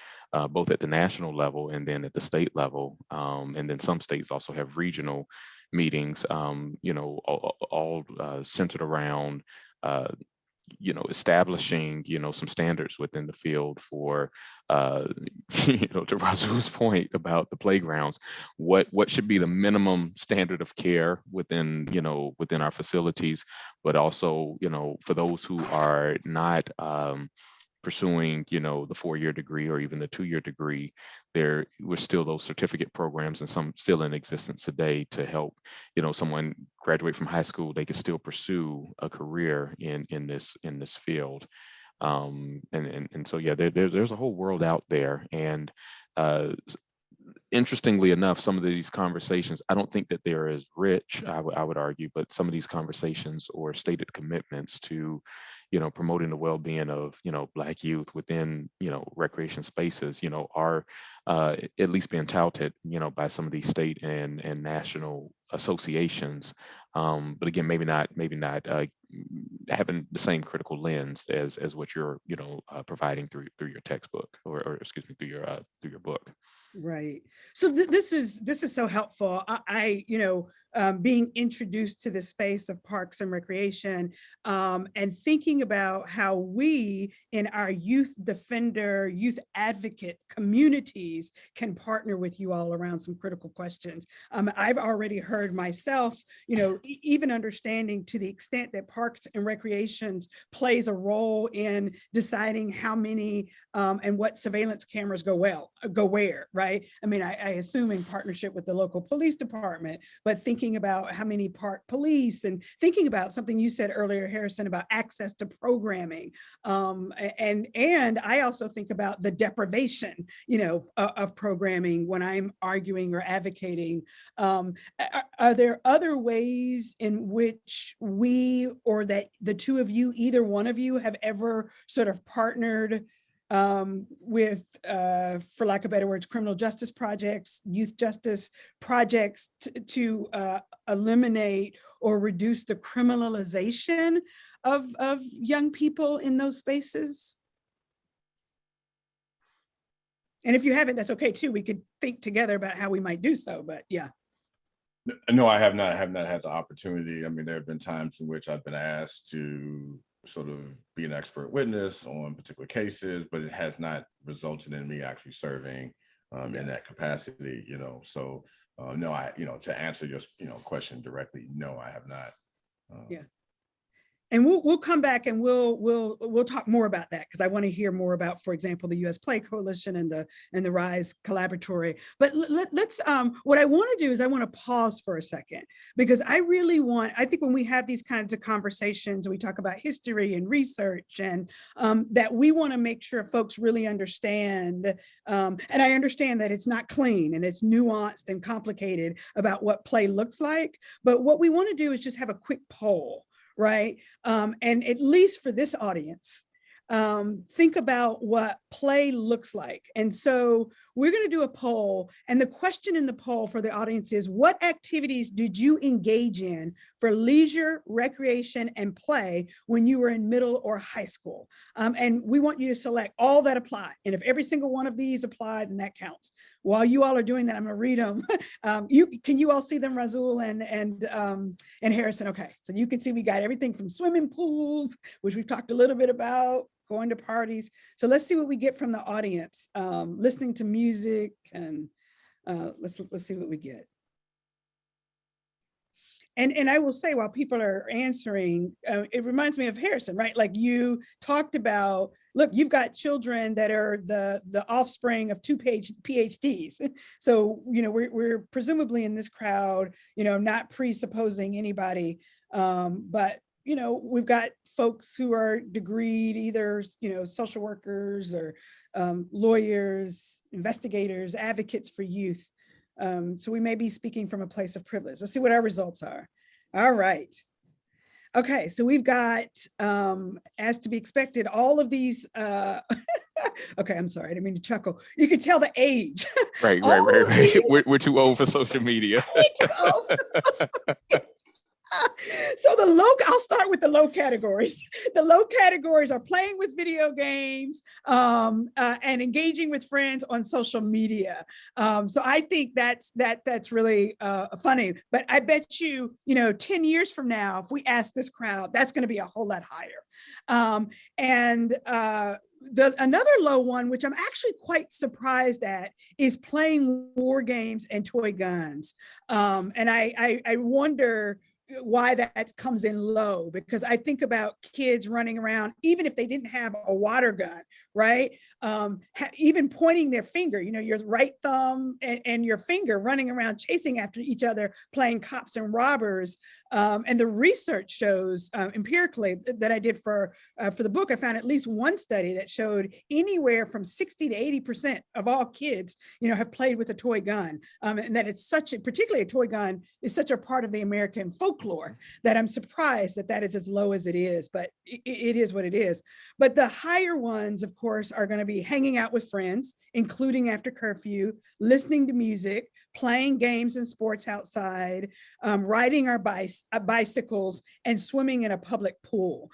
both at the national level and then at the state level. And then some states also have regional meetings, you know, all centered around you know, establishing, you know, some standards within the field for, you know, to Razul's point about the playgrounds, what should be the minimum standard of care within, you know, within our facilities, but also, you know, for those who are not pursuing, you know, the 4-year degree or even the 2-year degree, there were still those certificate programs, and some still in existence today to help, you know, someone graduate from high school, they could still pursue a career in this field. And so yeah, there's a whole world out there. And interestingly enough, some of these conversations, I don't think that they're as rich, I would argue, but some of these conversations or stated commitments to, you know, promoting the well-being of, you know, Black youth within, you know, recreation spaces, you know, are at least being touted, you know, by some of these state and national associations. But again, maybe not having the same critical lens as what you're, you know, providing through your textbook or excuse me, through your book. Right. So this is so helpful. I you know, being introduced to the space of parks and recreation, and thinking about how we in our youth defender, youth advocate communities can partner with you all around some critical questions. I've already heard myself, you know, even understanding to the extent that parks and recreations plays a role in deciding how many and what surveillance cameras go where, right? I mean, I assume in partnership with the local police department, but thinking about how many park police, and thinking about something you said earlier, Harrison, about access to programming. And I also think about the deprivation, you know, of programming when I'm arguing or advocating. Are there other ways in which we, or that the two of you, either one of you, have ever sort of partnered with, for lack of better words, criminal justice projects, youth justice projects to eliminate or reduce the criminalization of young people in those spaces? And if you haven't, that's okay too. We could think together about how we might do so, but yeah. No, I have not had the opportunity. I mean, there have been times in which I've been asked to sort of be an expert witness on particular cases, but it has not resulted in me actually serving in that capacity, you know. So no, you know, to answer your, you know, question directly, no, I have not. Yeah. And we'll come back and we'll talk more about that, because I want to hear more about, for example, the U.S. Play Coalition and the RISE Collaboratory. But let's what I want to do is I want to pause for a second, because I think when we have these kinds of conversations, we talk about history and research, and that we want to make sure folks really understand. And I understand that it's not clean and it's nuanced and complicated about what play looks like. But what we want to do is just have a quick poll. Right. And at least for this audience, think about what play looks like. And so we're going to do a poll, and the question in the poll for the audience is, what activities did you engage in for leisure, recreation, and play when you were in middle or high school? And we want you to select all that apply. And if every single one of these applied, then that counts. While you all are doing that, I'm going to read them. Can you all see them, Razul and Harrison? Okay, so you can see we got everything from swimming pools, which we've talked a little bit about, going to parties. So let's see what we get from the audience. Listening to music, and let's see what we get. And I will say, while people are answering, it reminds me of Harrison, right? Like you talked about, look, you've got children that are the offspring of two PhDs. So, you know, we're presumably in this crowd, you know, not presupposing anybody, but, you know, we've got folks who are degreed, either, you know, social workers or lawyers, investigators, advocates for youth. So we may be speaking from a place of privilege. Let's see what our results are. All right. Okay, so we've got, as to be expected, all of these, okay, I'm sorry, I didn't mean to chuckle. You can tell the age. Right. We're too old for social media. So I'll start with the low categories. The low categories are playing with video games and engaging with friends on social media. So I think that's really funny. But I bet you, 10 years from now, if we ask this crowd, that's going to be a whole lot higher. Another low one, which I'm actually quite surprised at, is playing war games and toy guns. And I wonder why that comes in low, because I think about kids running around, even if they didn't have a water gun, right? Even pointing their finger, your right thumb and your finger running around chasing after each other, playing cops and robbers. And the research shows empirically that I did for the book, I found at least one study that showed anywhere from 60 to 80% of all kids, have played with a toy gun. And that it's particularly a toy gun is such a part of the American folklore that I'm surprised that is as low as it is, but it is what it is. But the higher ones, of course, are going to be hanging out with friends, including after curfew, listening to music, playing games and sports outside, riding our bicycles, and swimming in a public pool.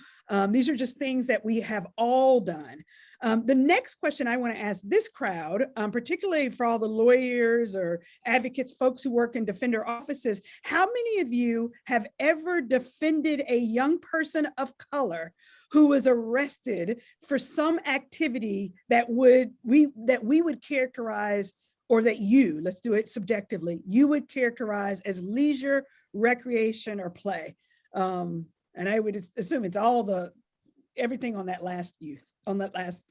These are just things that we have all done. The next question I want to ask this crowd, particularly for all the lawyers or advocates, folks who work in defender offices, how many of you have ever defended a young person of color who was arrested for some activity that we would characterize, or that let's do it subjectively, you would characterize as leisure, recreation, or play? And I would assume it's everything on that last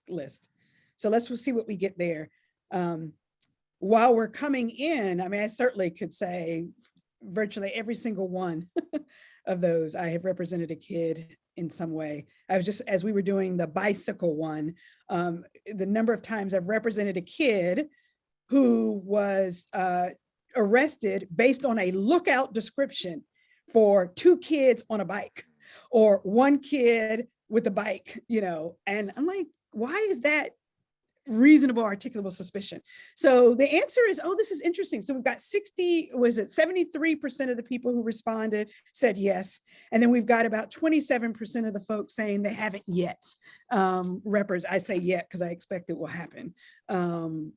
list. So let's see what we get there. While we're coming in, I certainly could say virtually every single one of those, I have represented a kid in some way. I was just, as we were doing the bicycle one, the number of times I've represented a kid who was arrested based on a lookout description for two kids on a bike, or one kid with a bike, and I'm like, why is that reasonable, articulable suspicion? So the answer is, this is interesting. So we've got 73% of the people who responded said yes. And then we've got about 27% of the folks saying they haven't yet. I say yet because I expect it will happen. All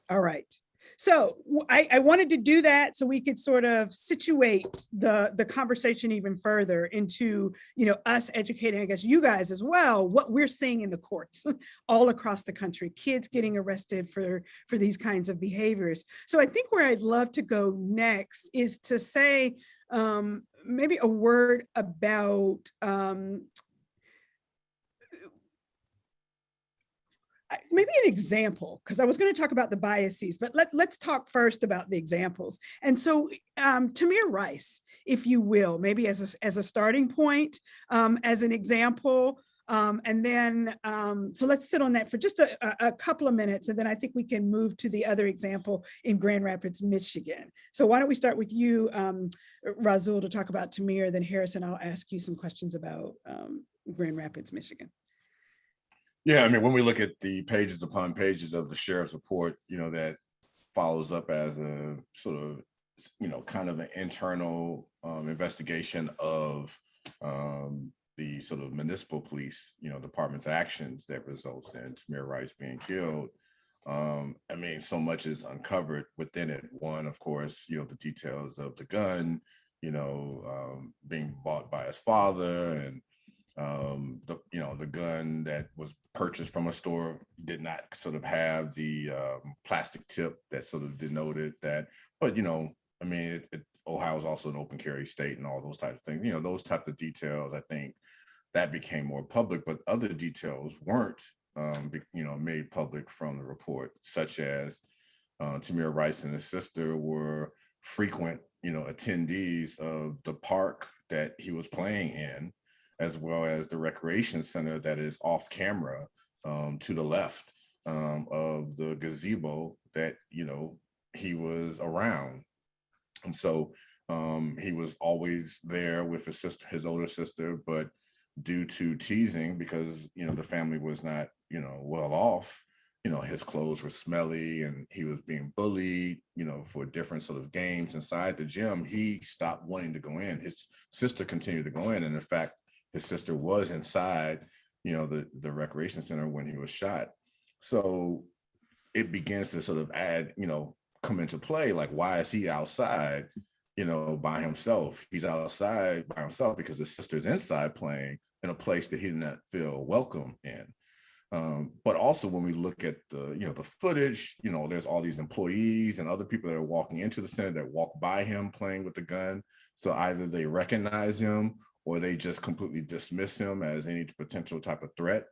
right. So I wanted to do that so we could sort of situate the conversation even further into, us educating, I guess, you guys as well, what we're seeing in the courts all across the country, kids getting arrested for these kinds of behaviors. So I think where I'd love to go next is to say maybe a word about maybe an example, because I was going to talk about the biases, but let's talk first about the examples. And so Tamir Rice, if you will, maybe as a starting point, as an example, And then, so let's sit on that for just a couple of minutes, and then I think we can move to the other example in Grand Rapids, Michigan. So why don't we start with you, Razul, to talk about Tamir, then Harrison, I'll ask you some questions about Grand Rapids, Michigan. Yeah, I mean, when we look at the pages upon pages of the sheriff's report, that follows up as a sort of, kind of an internal investigation of the sort of municipal police, department's actions that results in Tamir Rice being killed. I mean, so much is uncovered within it. One, of course, the details of the gun, being bought by his father, and the gun that was purchased from a store did not sort of have the plastic tip that sort of denoted that. But I mean, Ohio is also an open carry state and all those types of things. Those types of details, I think that became more public, but other details weren't, made public from the report, such as Tamir Rice and his sister were frequent, attendees of the park that he was playing in, as well as the recreation center that is off camera to the left of the gazebo that, he was around. And so he was always there with his sister, his older sister, but due to teasing, because, the family was not, well off, his clothes were smelly and he was being bullied, for different sort of games inside the gym, he stopped wanting to go in. His sister continued to go in. And in fact, his sister was inside, the recreation center when he was shot. So it begins to sort of add, come into play, like, why is he outside, by himself? He's outside by himself because his sister's inside playing in a place that he did not feel welcome in. But also when we look at the footage, there's all these employees and other people that are walking into the center that walk by him playing with the gun. So either they recognize him or they just completely dismiss him as any potential type of threat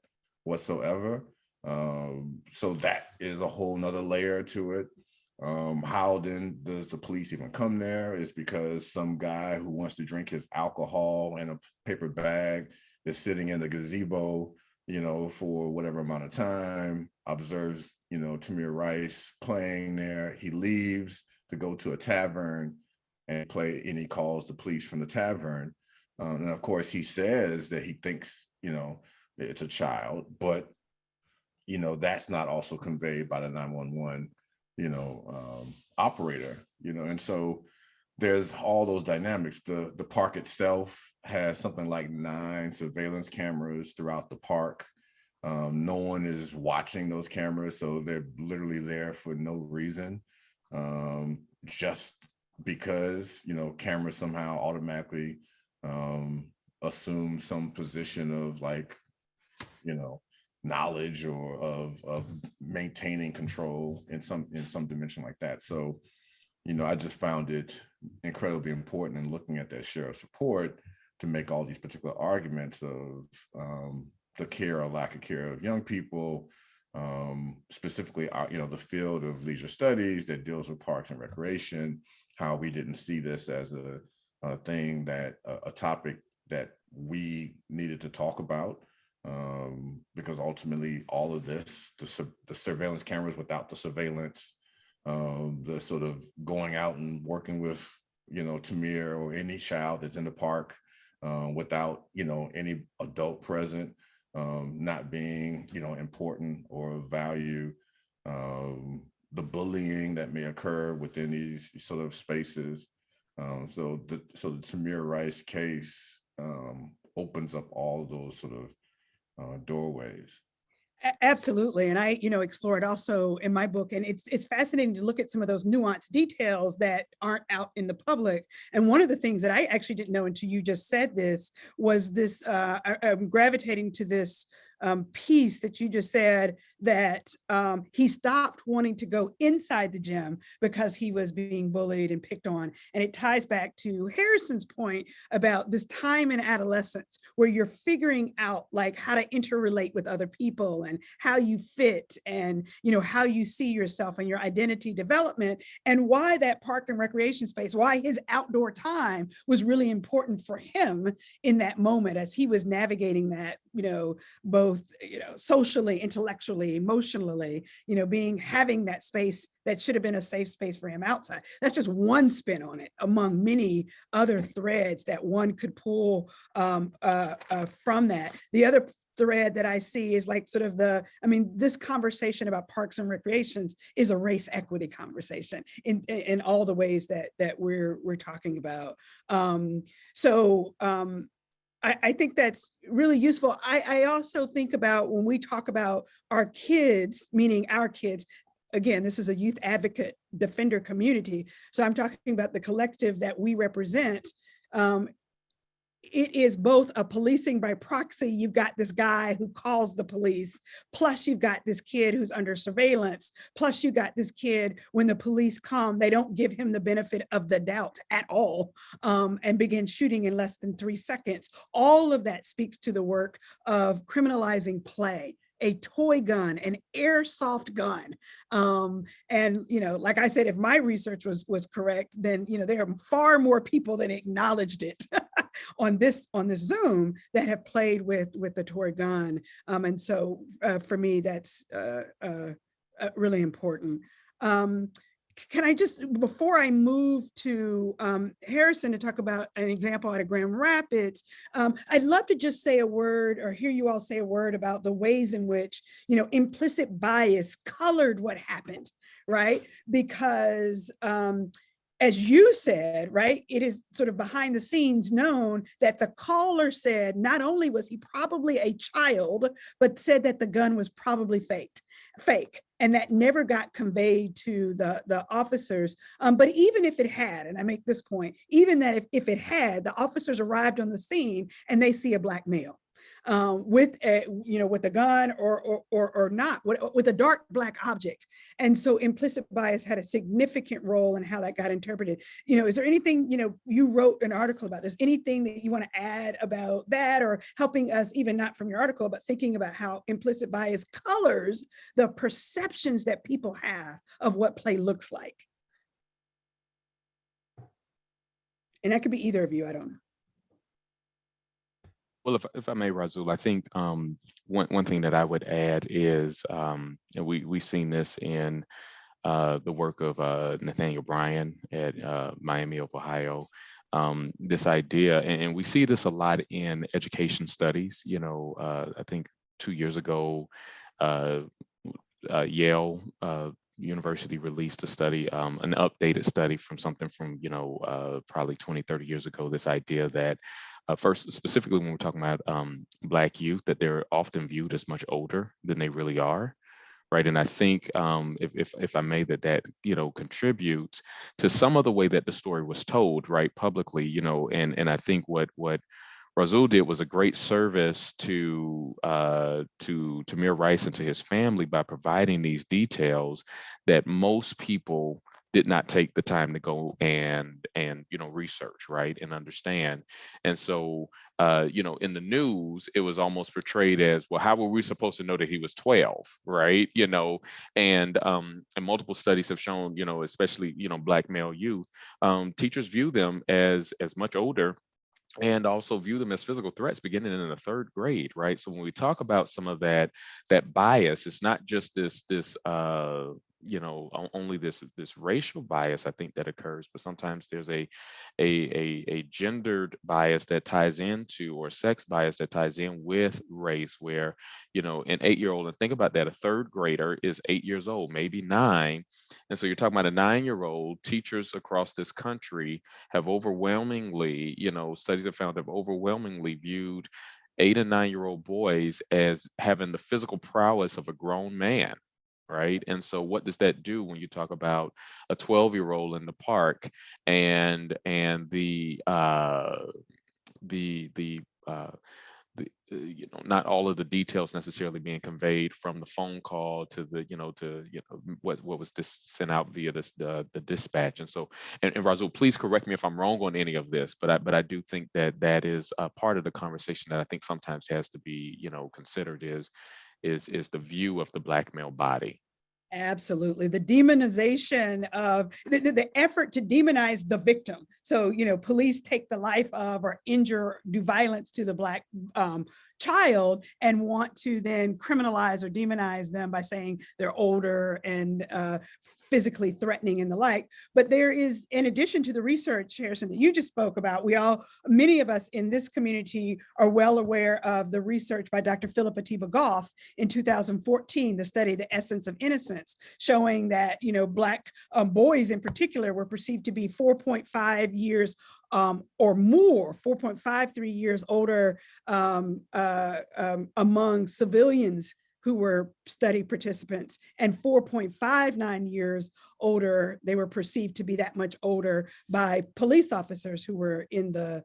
whatsoever. So that is a whole nother layer to it. How then does the police even come there? Is because some guy who wants to drink his alcohol in a paper bag is sitting in the gazebo, for whatever amount of time, observes, Tamir Rice playing there. He leaves to go to a tavern and play, and he calls the police from the tavern. And of course, he says that he thinks, it's a child, but, that's not also conveyed by the 911, operator, and so there's all those dynamics. The park itself has something like 9 surveillance cameras throughout the park. No one is watching those cameras, so they're literally there for no reason, just because, cameras somehow automatically assume some position of, like, knowledge or of maintaining control in some dimension like that. So, I just found it incredibly important in looking at that sheriff's report to make all these particular arguments of the care or lack of care of young people, specifically, the field of leisure studies that deals with parks and recreation, how we didn't see this as a thing that a topic that we needed to talk about. Because ultimately all of this, the surveillance cameras without the surveillance, the sort of going out and working with, Tamir or any child that's in the park without, any adult present, not being, important or of value, the bullying that may occur within these sort of spaces. So the Tamir Rice case opens up all of those sort of doorways. Absolutely. And I, explore it also in my book. And it's fascinating to look at some of those nuanced details that aren't out in the public. And one of the things that I actually didn't know until you just said this was this, I'm gravitating to this piece that you just said, that he stopped wanting to go inside the gym because he was being bullied and picked on. And it ties back to Harrison's point about this time in adolescence where you're figuring out like how to interrelate with other people and how you fit and, you know, how you see yourself and your identity development, and why that park and recreation space, why his outdoor time was really important for him in that moment as he was navigating that, you know, both, you know, socially, intellectually, emotionally, you know, having that space that should have been a safe space for him outside. That's just one spin on it among many other threads that one could pull from that. The other thread that I see is like sort of this conversation about parks and recreations is a race equity conversation in all the ways that we're talking about. I think that's really useful. I also think about when we talk about our kids, meaning our kids, again, this is a youth advocate defender community. So I'm talking about the collective that we represent. It is both a policing by proxy. You've got this guy who calls the police, plus you've got this kid who's under surveillance, plus you got this kid, when the police come, they don't give him the benefit of the doubt at all, and begin shooting in less than 3 seconds. All of that speaks to the work of criminalizing play, a toy gun, an airsoft gun. And, you know, like I said, if my research was correct, then, you know, there are far more people that acknowledged it on this Zoom that have played with the toy gun. And so for me, that's really important. Can I just, before I move to Harrison to talk about an example out of Grand Rapids, I'd love to just say a word, or hear you all say a word about the ways in which, you know, implicit bias colored what happened, right? Because as you said, right, it is sort of behind the scenes known that the caller said not only was he probably a child, but said that the gun was probably fake. And that never got conveyed to the officers. But even if it had, and I make this point, even that if it had, the officers arrived on the scene and they see a black male with a gun or not, with a dark black object. And so implicit bias had a significant role in how that got interpreted. You know, is there anything, you know, you wrote an article about this, anything that you want to add about that, or helping us, even not from your article, but thinking about how implicit bias colors the perceptions that people have of what play looks like? And that could be either of you, I don't know. Well, if I may, Razul, I think one thing that I would add is, and we've seen this in the work of Nathaniel Bryan at Miami of Ohio, this idea, and we see this a lot in education studies. You know, I think 2 years ago, Yale University released a study, an updated study from something from, you know, probably 20, 30 years ago, this idea that first, specifically when we're talking about Black youth, that they're often viewed as much older than they really are, right? And I think if I may, that you know, contributes to some of the way that the story was told, right, publicly, you know, and I think what Razul did was a great service to Tamir Rice and to his family by providing these details that most people did not take the time to go and you know, research, right, and understand. And so you know, in the news, it was almost portrayed as, well, how were we supposed to know that he was 12, right? You know, and multiple studies have shown, you know, especially, you know, Black male youth, teachers view them as much older, and also view them as physical threats beginning in the 3rd grade, right? So when we talk about some of that bias, it's not just this you know, only this racial bias, I think, that occurs, but sometimes there's a gendered bias that ties into, or sex bias that ties in with race, where, you know, an 8-year-old, and think about that, a 3rd grader is 8 years old, maybe 9. And so you're talking about a 9-year-old. Teachers across this country have overwhelmingly, you know, studies have found, have overwhelmingly viewed 8 and 9-year-old boys as having the physical prowess of a grown man, right? And so what does that do when you talk about a 12-year-old in the park and the not all of the details necessarily being conveyed from the phone call to the, what was this sent out via the dispatch. And so, and Razul, please correct me if I'm wrong on any of this, but I do think that that is a part of the conversation that I think sometimes has to be, considered is the view of the Black male body. Absolutely. The demonization of the effort to demonize the victim. So, police take the life of or injure, do violence to the Black child and want to then criminalize or demonize them by saying they're older and physically threatening and the like. But there is, in addition to the research, Harrison, that you just spoke about, many of us in this community are well aware of the research by Dr. Philip Atiba Goff in 2014, the study, The Essence of Innocence, showing that, Black boys in particular were perceived to be 4.5 years or more, 4.53 years older among civilians who were study participants, and 4.59 years older, they were perceived to be that much older by police officers who were in the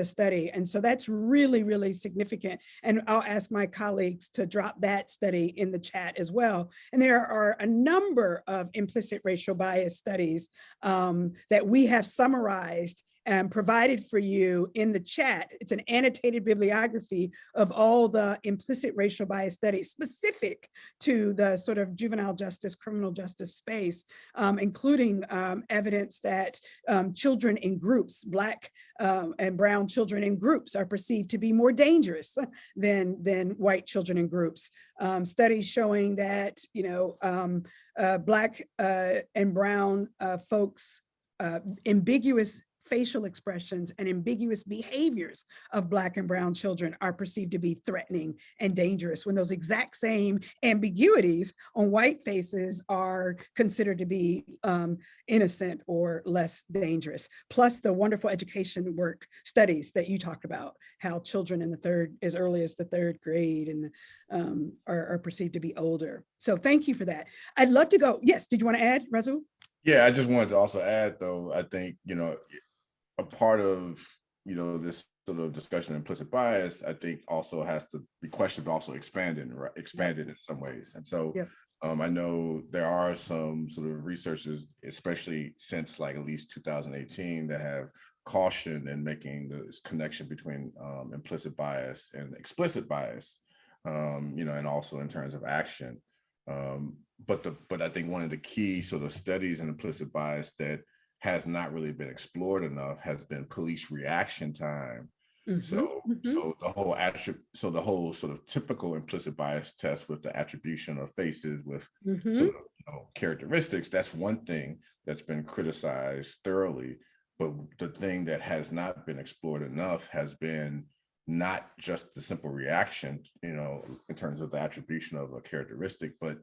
study. And so that's really, really significant. And I'll ask my colleagues to drop that study in the chat as well. And there are a number of implicit racial bias studies that we have summarized and provided for you in the chat. It's an annotated bibliography of all the implicit racial bias studies specific to the sort of juvenile justice, criminal justice space, including evidence that children in groups, Black and brown children in groups, are perceived to be more dangerous than white children in groups. Studies showing that, Black and brown folks, ambiguous facial expressions and ambiguous behaviors of Black and brown children are perceived to be threatening and dangerous, when those exact same ambiguities on white faces are considered to be innocent or less dangerous. Plus the wonderful education work studies that you talked about, how children in as early as the third grade and are perceived to be older. So thank you for that. I'd love to go. Yes, did you want to add, Razul? Yeah, I just wanted to also add, though, I think, a part of, this sort of discussion of implicit bias, I think also has to be questioned, but also expanded in some ways. And so I know there are some sort of researchers, especially since like at least 2018, that have cautioned in making this connection between implicit bias and explicit bias, and also in terms of action. But I think one of the key sort of studies in implicit bias that has not really been explored enough has been police reaction time. So the whole sort of typical implicit bias test with the attribution of faces with sort of characteristics, that's one thing that's been criticized thoroughly. But the thing that has not been explored enough has been not just the simple reaction, in terms of the attribution of a characteristic, but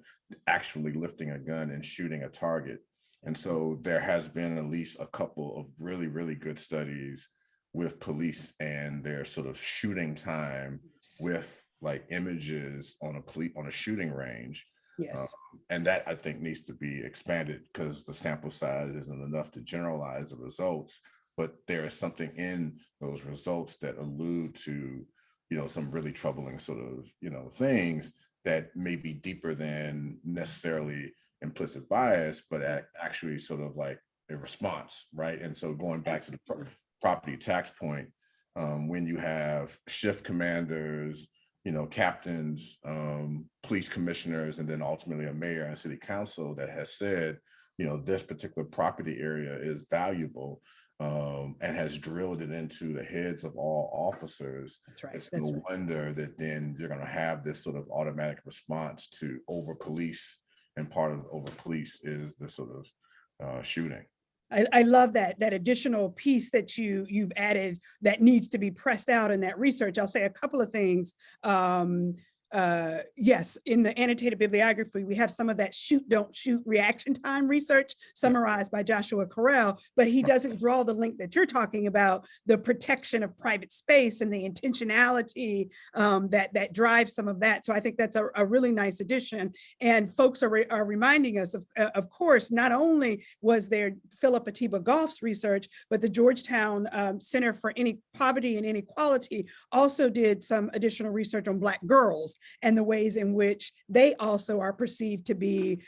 actually lifting a gun and shooting a target. And so there has been at least a couple of really, really good studies with police and their sort of shooting time with like images on a shooting range. Yes. And that I think needs to be expanded because the sample size isn't enough to generalize the results, but there is something in those results that allude to, some really troubling sort of, things that may be deeper than necessarily implicit bias, but actually sort of like a response, right? And so going back to the property tax point, when you have shift commanders, captains, police commissioners, and then ultimately a mayor and city council that has said, this particular property area is valuable, and has drilled it into the heads of all officers. That's right. It's no wonder that then you're going to have this sort of automatic response to over police. And part of over police is the sort of shooting. I love that additional piece that you've added that needs to be pressed out in that research. I'll say a couple of things. yes, in the annotated bibliography, we have some of that shoot, don't shoot reaction time research summarized by Joshua Carell, but he doesn't draw the link that you're talking about, the protection of private space and the intentionality that drives some of that. So I think that's a really nice addition. And folks are reminding us of course, not only was there Philip Atiba Goff's research, but the Georgetown Center for Poverty and Inequality also did some additional research on Black girls and the ways in which they also are perceived to be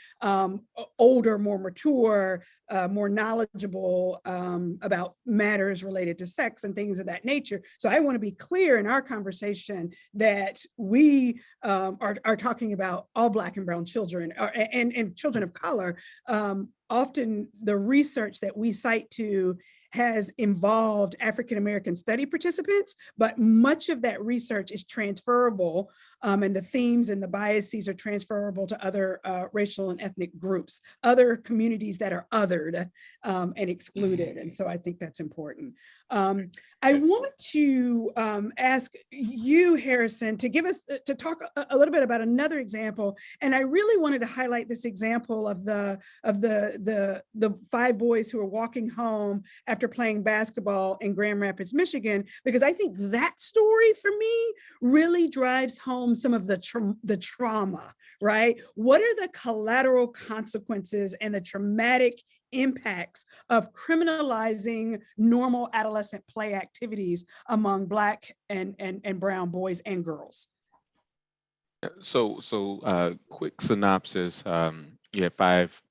older, more mature, more knowledgeable about matters related to sex and things of that nature. So I want to be clear in our conversation that we are talking about all Black and brown children and children of color. Often the research that we cite to has involved African-American study participants, but much of that research is transferable, and the themes and the biases are transferable to other racial and ethnic groups, other communities that are othered and excluded. And so I think that's important. I want to ask you, Harrison, to give us, to talk a little bit about another example. And I really wanted to highlight this example of the 5 boys who are walking home after playing basketball in Grand Rapids, Michigan, because I think that story for me really drives home some of the trauma, right? What are the collateral consequences and the traumatic impacts of criminalizing normal adolescent play activities among Black and brown boys and girls? So quick synopsis. You had 5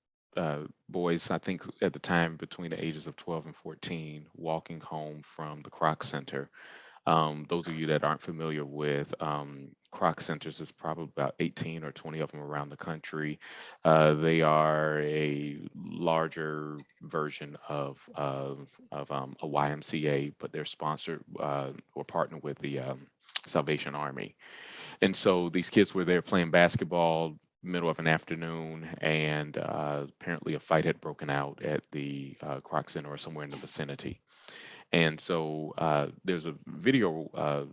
boys, I think at the time between the ages of 12 and 14, walking home from the Croc Center. Those of you that aren't familiar with Croc Centers, there's probably about 18 or 20 of them around the country. They are a larger version of a YMCA, but they're sponsored or partnered with the Salvation Army. And so these kids were there playing basketball middle of an afternoon, and apparently a fight had broken out at the Croc Center or somewhere in the vicinity. And so there's a video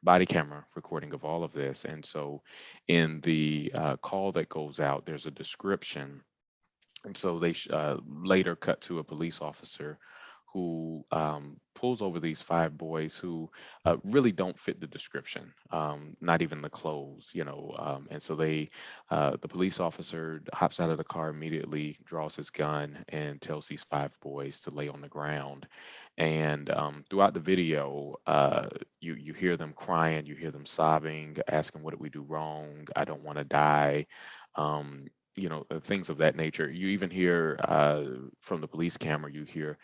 body camera recording of all of this. And so in the call that goes out, there's a description. And so they later cut to a police officer who pulls over these 5 boys who really don't fit the description, not even the clothes, and so the police officer hops out of the car immediately, draws his gun, and tells these 5 boys to lay on the ground. And throughout the video, you hear them crying, you hear them sobbing, asking, "What did we do wrong? I don't want to die." Things of that nature. You even hear from the police camera, you hear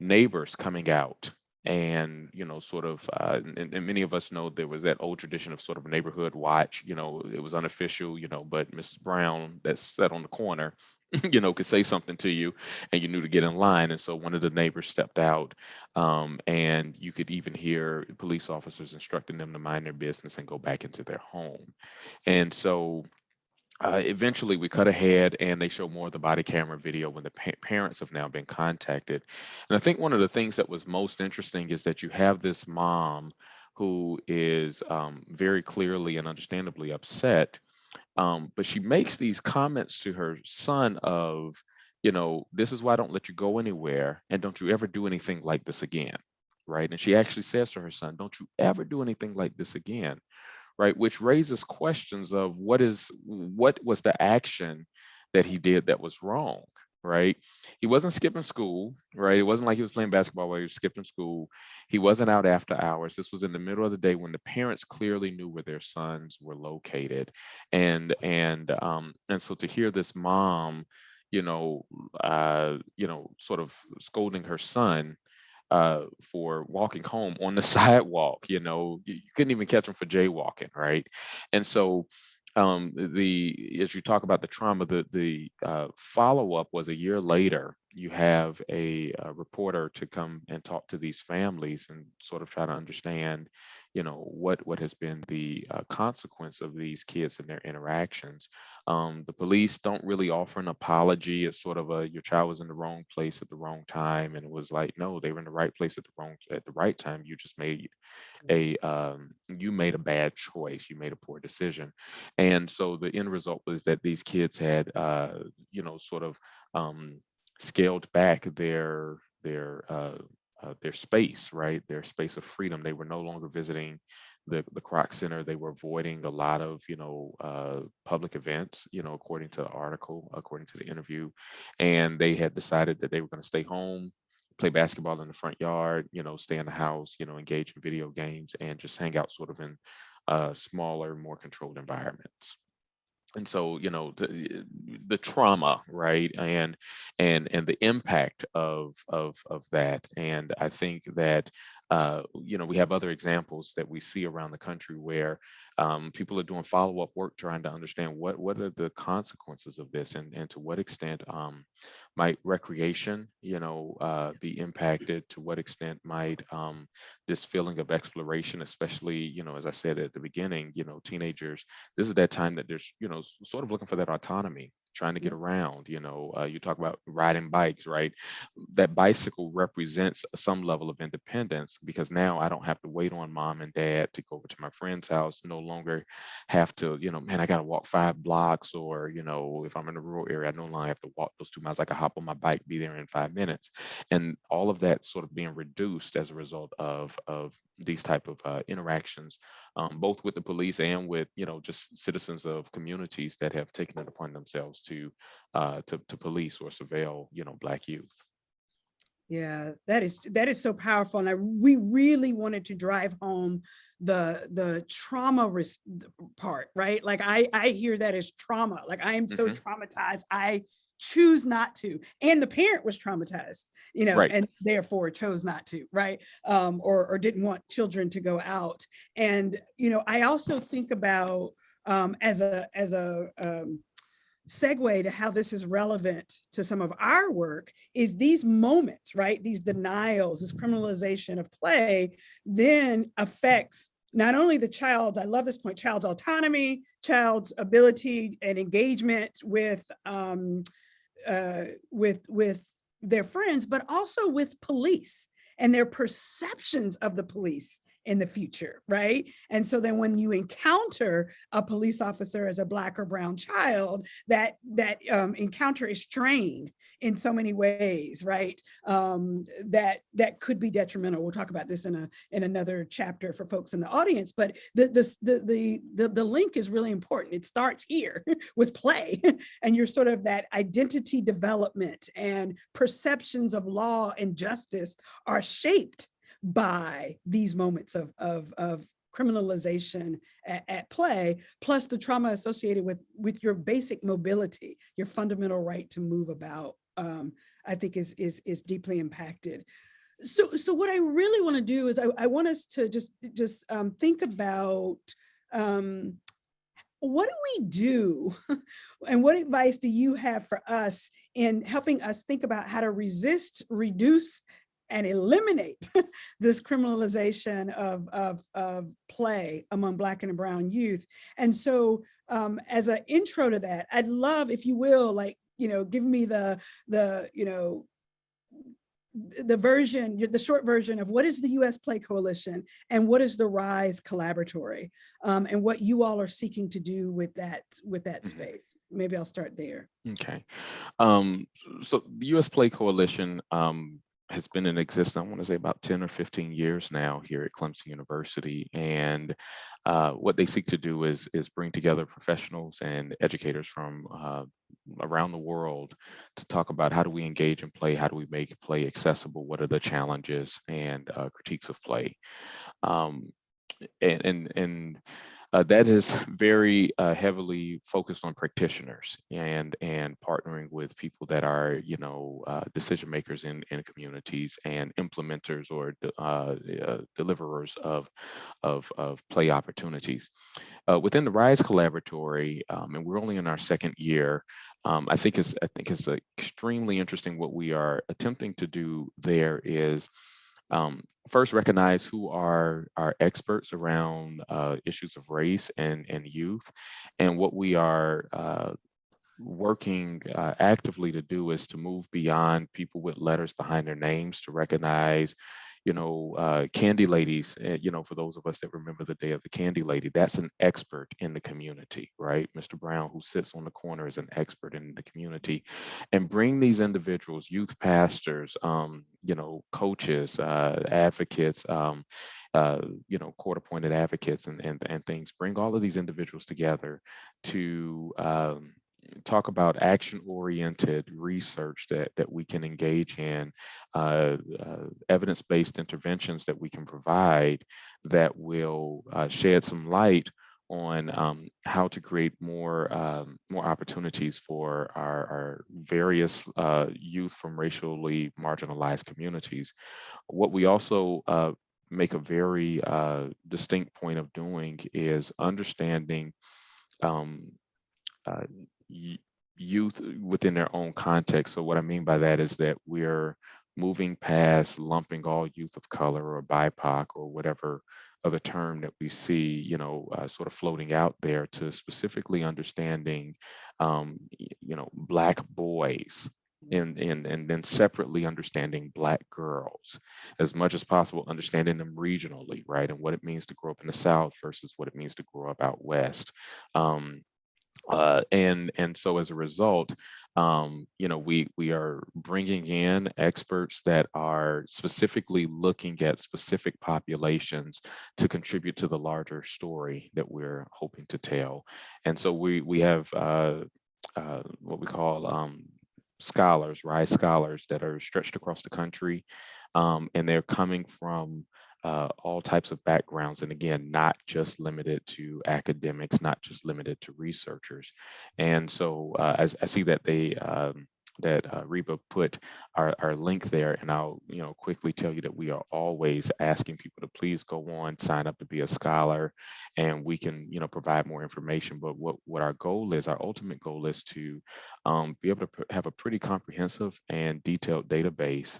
neighbors coming out and sort of and many of us know there was that old tradition of sort of neighborhood watch. It was unofficial, but Mrs. Brown that sat on the corner could say something to you and you knew to get in line. And so one of the neighbors stepped out, and you could even hear police officers instructing them to mind their business and go back into their home. And so eventually we cut ahead and they show more of the body camera video when the parents have now been contacted. And I think one of the things that was most interesting is that you have this mom who is very clearly and understandably upset, but she makes these comments to her son of, this is why I don't let you go anywhere, and don't you ever do anything like this again, right? And she actually says to her son, "Don't you ever do anything like this again." Right, which raises questions of what was the action that he did that was wrong, right? He wasn't skipping school, right? It wasn't like he was playing basketball while he was skipping school. He wasn't out after hours. This was in the middle of the day when the parents clearly knew where their sons were located, and so to hear this mom, sort of scolding her son for walking home on the sidewalk. You couldn't even catch him for jaywalking, right? And so as you talk about the trauma, the follow-up was a year later, you have a reporter to come and talk to these families and sort of try to understand, what has been the consequence of these kids and their interactions. The police don't really offer an apology. It's sort of your child was in the wrong place at the wrong time, and it was like, no, they were in the right place at the right time. You just made you made a bad choice. You made a poor decision, and so the end result was that these kids had, sort of scaled back their space, right? Their space of freedom. They were no longer visiting the Croc Center. They were avoiding a lot of, public events, according to the article, according to the interview. And they had decided that they were going to stay home, play basketball in the front yard, stay in the house, engage in video games and just hang out sort of in smaller, more controlled environments. And so, the trauma, right, and the impact of that. And I think that we have other examples that we see around the country where people are doing follow-up work trying to understand what are the consequences of this, and to what extent might recreation be impacted, to what extent might this feeling of exploration, especially, as I said at the beginning, teenagers, this is that time that there's, sort of looking for that autonomy, trying to get around. You talk about riding bikes, right? That bicycle represents some level of independence, because now I don't have to wait on mom and dad to go over to my friend's house, no longer have to, man, I got to walk 5 blocks, or, if I'm in a rural area, I no longer have to walk those 2 miles. I can hop on my bike, be there in 5 minutes. And all of that sort of being reduced as a result of these type of interactions, both with the police and with, just citizens of communities that have taken it upon themselves to police or surveil, Black youth. Yeah, that is so powerful. And we really wanted to drive home the trauma part, right? Like I hear that as trauma. Like I am so traumatized, I choose not to. And the parent was traumatized, Right. and therefore chose not to, right? Or didn't want children to go out. And, I also think about as a segue to how this is relevant to some of our work is these moments, right? These denials, this criminalization of play then affects not only the child's, I love this point, child's autonomy, child's ability and engagement with their friends, but also with police and their perceptions of the police in the future, right? And so then when you encounter a police officer as a Black or brown child, that encounter is strained in so many ways, right? That could be detrimental. We'll talk about this in another chapter for folks in the audience, but the link is really important. It starts here with play, and you're sort of that identity development and perceptions of law and justice are shaped by these moments of criminalization at play, plus the trauma associated with your basic mobility, your fundamental right to move about, I think is deeply impacted. So what I really want to do is I want us to just think about what do we do and what advice do you have for us in helping us think about how to resist, reduce, and eliminate this criminalization of play among Black and brown youth. And so as an intro to that, I'd love, if you will, give me the version, the short version of what is the U.S. Play Coalition and what is the RISE Collaboratory, and what you all are seeking to do with that space. Maybe I'll start there. Okay. So the U.S. Play Coalition has been in existence, I want to say about 10 or 15 years now here at Clemson University. And what they seek to do is bring together professionals and educators from around the world to talk about how do we engage in play, how do we make play accessible, what are the challenges and critiques of play. That is very heavily focused on practitioners and partnering with people that are, decision makers in communities and implementers or deliverers of play opportunities. Within the RISE Collaboratory, and we're only in our second year, I think it's extremely interesting. What we are attempting to do there is first recognize who are our experts around issues of race and youth, and what we are working actively to do is to move beyond people with letters behind their names to recognize, candy ladies, for those of us that remember the day of the candy lady, that's an expert in the community, right? Mr. Brown, who sits on the corner, is an expert in the community, and bring these individuals, youth pastors, coaches, advocates, court-appointed advocates and things, bring all of these individuals together to talk about action-oriented research that we can engage in, evidence-based interventions that we can provide that will shed some light on how to create more opportunities for our various youth from racially marginalized communities. What we also make a very distinct point of doing is understanding youth within their own context. So what I mean by that is that we're moving past lumping all youth of color or BIPOC or whatever other term that we see, sort of floating out there, to specifically understanding, Black boys, and then separately understanding Black girls, as much as possible, understanding them regionally, right? And what it means to grow up in the South versus what it means to grow up out West. And so as a result, we are bringing in experts that are specifically looking at specific populations to contribute to the larger story that we're hoping to tell. And so we have what we call scholars, RISE scholars, that are stretched across the country, and they're coming from all types of backgrounds, and again, not just limited to academics, not just limited to researchers. And so I see that Reba put our link there, and I'll quickly tell you that we are always asking people to please go on, sign up to be a scholar, and we can provide more information. But what our goal is, our ultimate goal is to be able to have a pretty comprehensive and detailed database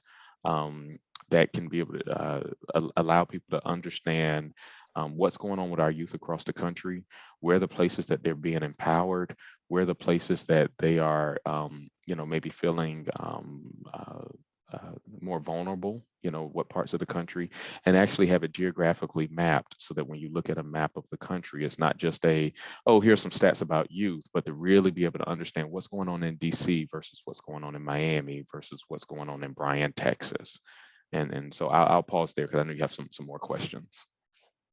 that can be able to allow people to understand what's going on with our youth across the country, where are the places that they're being empowered, where are the places that they are, maybe feeling more vulnerable, what parts of the country, and actually have it geographically mapped so that when you look at a map of the country, it's not just here's some stats about youth, but to really be able to understand what's going on in DC versus what's going on in Miami versus what's going on in Bryan, Texas. And so I'll pause there because I know you have some more questions.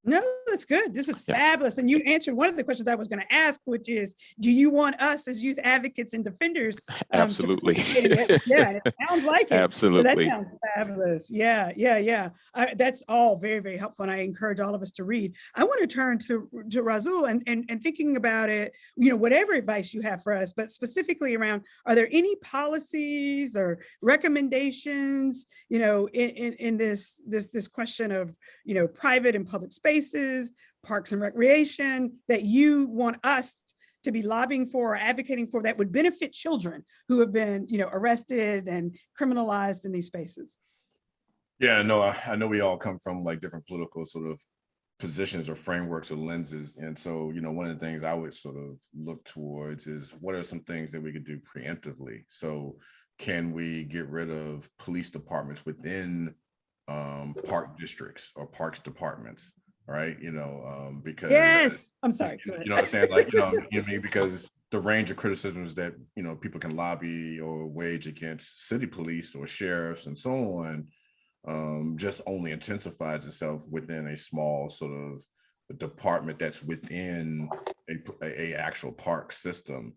No, that's good. This is fabulous. And you answered one of the questions I was going to ask, which is, do you want us as youth advocates and defenders Absolutely. to participate in it? Yeah, it sounds like it. Absolutely. So that sounds fabulous. Yeah. That's all very, very helpful. And I encourage all of us to read. I want to turn to Rasul and thinking about it, whatever advice you have for us, but specifically around, are there any policies or recommendations, in this question of, private and public spaces, parks and recreation, that you want us to be lobbying for or advocating for that would benefit children who have been, arrested and criminalized in these spaces? Yeah, no, I know we all come from like different political sort of positions or frameworks or lenses. And so, one of the things I would sort of look towards is, what are some things that we could do preemptively? So can we get rid of police departments within park districts or parks departments, right? Because yes, I'm sorry. You know what I'm saying? Like, because the range of criticisms that people can lobby or wage against city police or sheriffs and so on, just only intensifies itself within a small sort of department that's within a actual park system.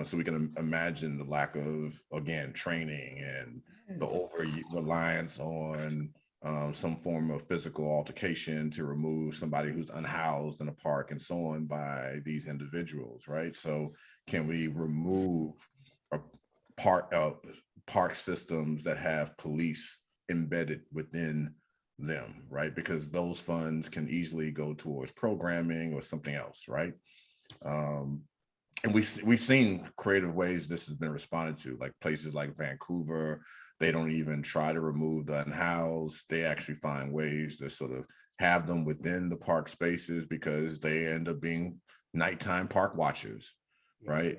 So we can imagine the lack of, again, training and the over reliance on some form of physical altercation to remove somebody who's unhoused in a park and so on by these individuals, right? So can we remove park systems that have police embedded within them, right? Because those funds can easily go towards programming or something else, right? and we've seen creative ways this has been responded to, like places like Vancouver. They don't even try to remove the unhoused. They actually find ways to sort of have them within the park spaces because they end up being nighttime park watchers, right?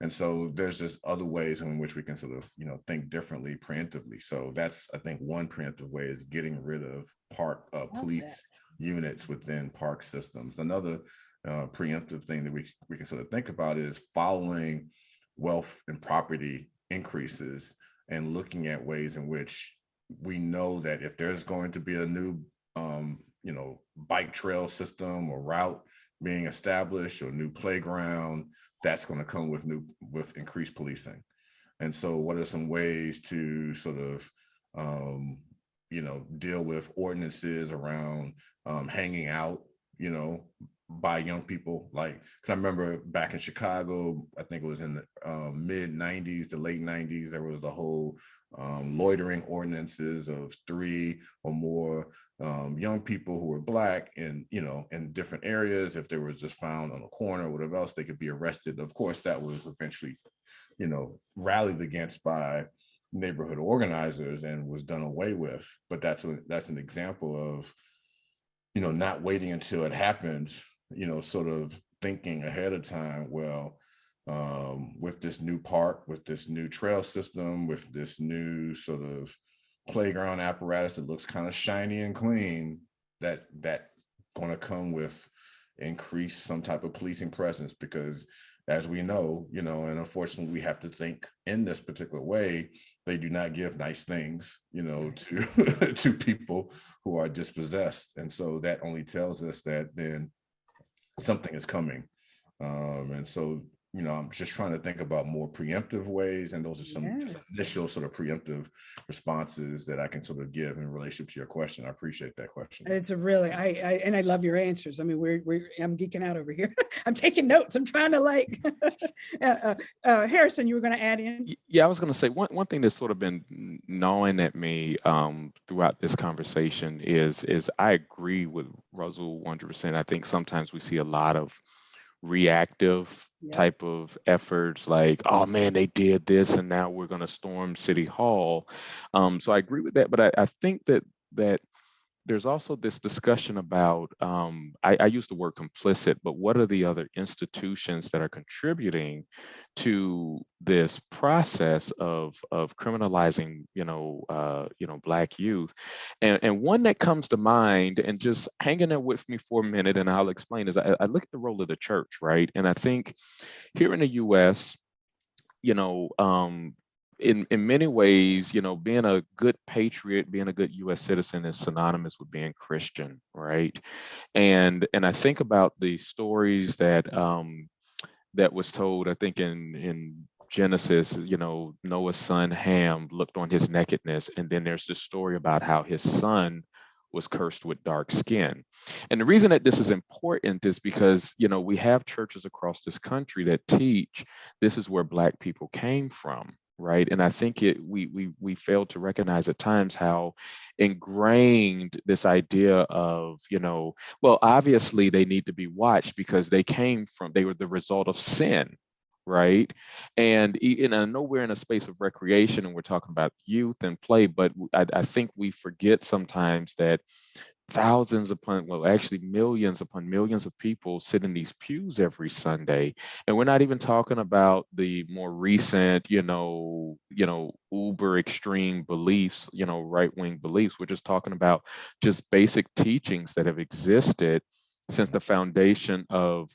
And so there's just other ways in which we can sort of, think differently preemptively. So that's, I think, one preemptive way is getting rid of park police units within park systems. Another preemptive thing that we can sort of think about is following wealth and property increases and looking at ways in which we know that if there's going to be a new, bike trail system or route being established or new playground, that's going to come with increased policing. And so what are some ways to sort of, deal with ordinances around hanging out, by young people? Like, cause I remember back in Chicago, I think it was in the mid 90s, the late 90s, there was the whole loitering ordinances of 3 or more young people who were Black in different areas. If they were just found on a corner or whatever else, they could be arrested. Of course, that was eventually, rallied against by neighborhood organizers and was done away with. But that's an example of, not waiting until it happens, sort of thinking ahead of time. Well, with this new park, with this new trail system, with this new sort of playground apparatus that looks kind of shiny and clean, that's going to come with increased some type of policing presence, because as we know, and unfortunately we have to think in this particular way, they do not give nice things, to to people who are dispossessed. And so that only tells us that then something is coming. And so, I'm just trying to think about more preemptive ways. And those are some just initial sort of preemptive responses that I can sort of give in relationship to your question. I appreciate that question. It's a really, I love your answers. I mean, I'm geeking out over here. I'm taking notes. I'm trying to Harrison, you were going to add in? Yeah, I was going to say one thing that's sort of been gnawing at me throughout this conversation is I agree with Razul 100%. I think sometimes we see a lot of reactive type of efforts, like, oh man, they did this and now we're going to storm City Hall. So I agree with that, but I think that there's also this discussion about, I use the word complicit, but what are the other institutions that are contributing to this process of criminalizing, Black youth? And one that comes to mind, and just hanging there with me for a minute, and I'll explain, is I look at the role of the church, right? And I think here in the U.S., in many ways, being a good patriot, being a good U.S. citizen is synonymous with being Christian, right? And I think about the stories that that was told, I think in Genesis, Noah's son Ham looked on his nakedness, and then there's this story about how his son was cursed with dark skin. And the reason that this is important is because, we have churches across this country that teach this is where Black people came from, right? And I think we fail to recognize at times how ingrained this idea of, well, obviously they need to be watched because they were the result of sin, right? And I know we're in a space of recreation and we're talking about youth and play, but I think we forget sometimes that thousands upon, well, actually millions upon millions of people sit in these pews every Sunday. And we're not even talking about the more recent, uber extreme beliefs, right-wing beliefs. We're just talking about just basic teachings that have existed since the foundation of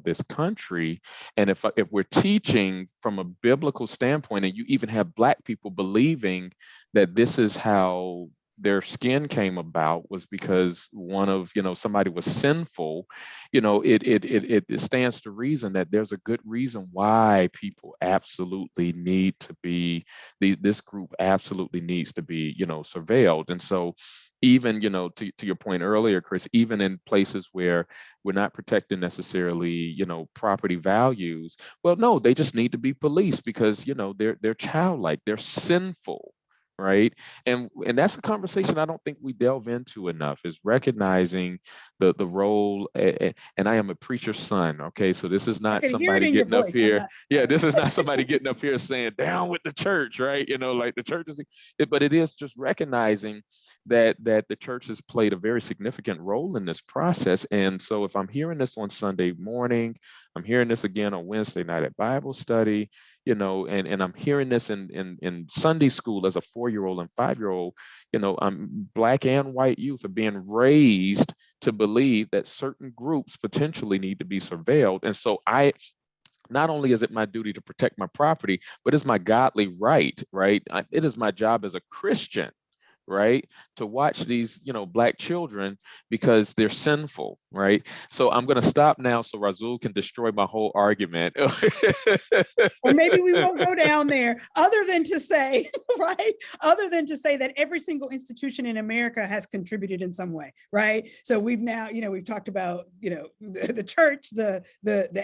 this country. And if we're teaching from a biblical standpoint, and you even have Black people believing that this is how their skin came about was because somebody was sinful, it stands to reason that there's a good reason why people absolutely need to be, this group absolutely needs to be, surveilled. And so even, to your point earlier, Chris, even in places where we're not protecting necessarily, property values, well, no, they just need to be policed because, they're childlike, they're sinful, right? And that's a conversation I don't think we delve into enough, is recognizing the role. And I am a preacher's son, okay? So this is I not can hear it somebody in your getting up voice. I'm here. not. Yeah, this is not somebody getting up here saying down with the church, right? You know, like the church is, but it is just recognizing that the church has played a very significant role in this process. And so if I'm hearing this on Sunday morning, I'm hearing this again on Wednesday night at Bible study, you know, and I'm hearing this in Sunday school as a 4-year-old and 5-year-old, you know, Black and white youth are being raised to believe that certain groups potentially need to be surveilled. And so not only is it my duty to protect my property, but it's my godly right, right? It is my job as a Christian, right, to watch these, you know, Black children because they're sinful, right? So I'm going to stop now so Razul can destroy my whole argument. Or maybe we won't go down there, other than to say, right? Other than to say that every single institution in America has contributed in some way, right? So we've now, you know, we've talked about, you know, the church, the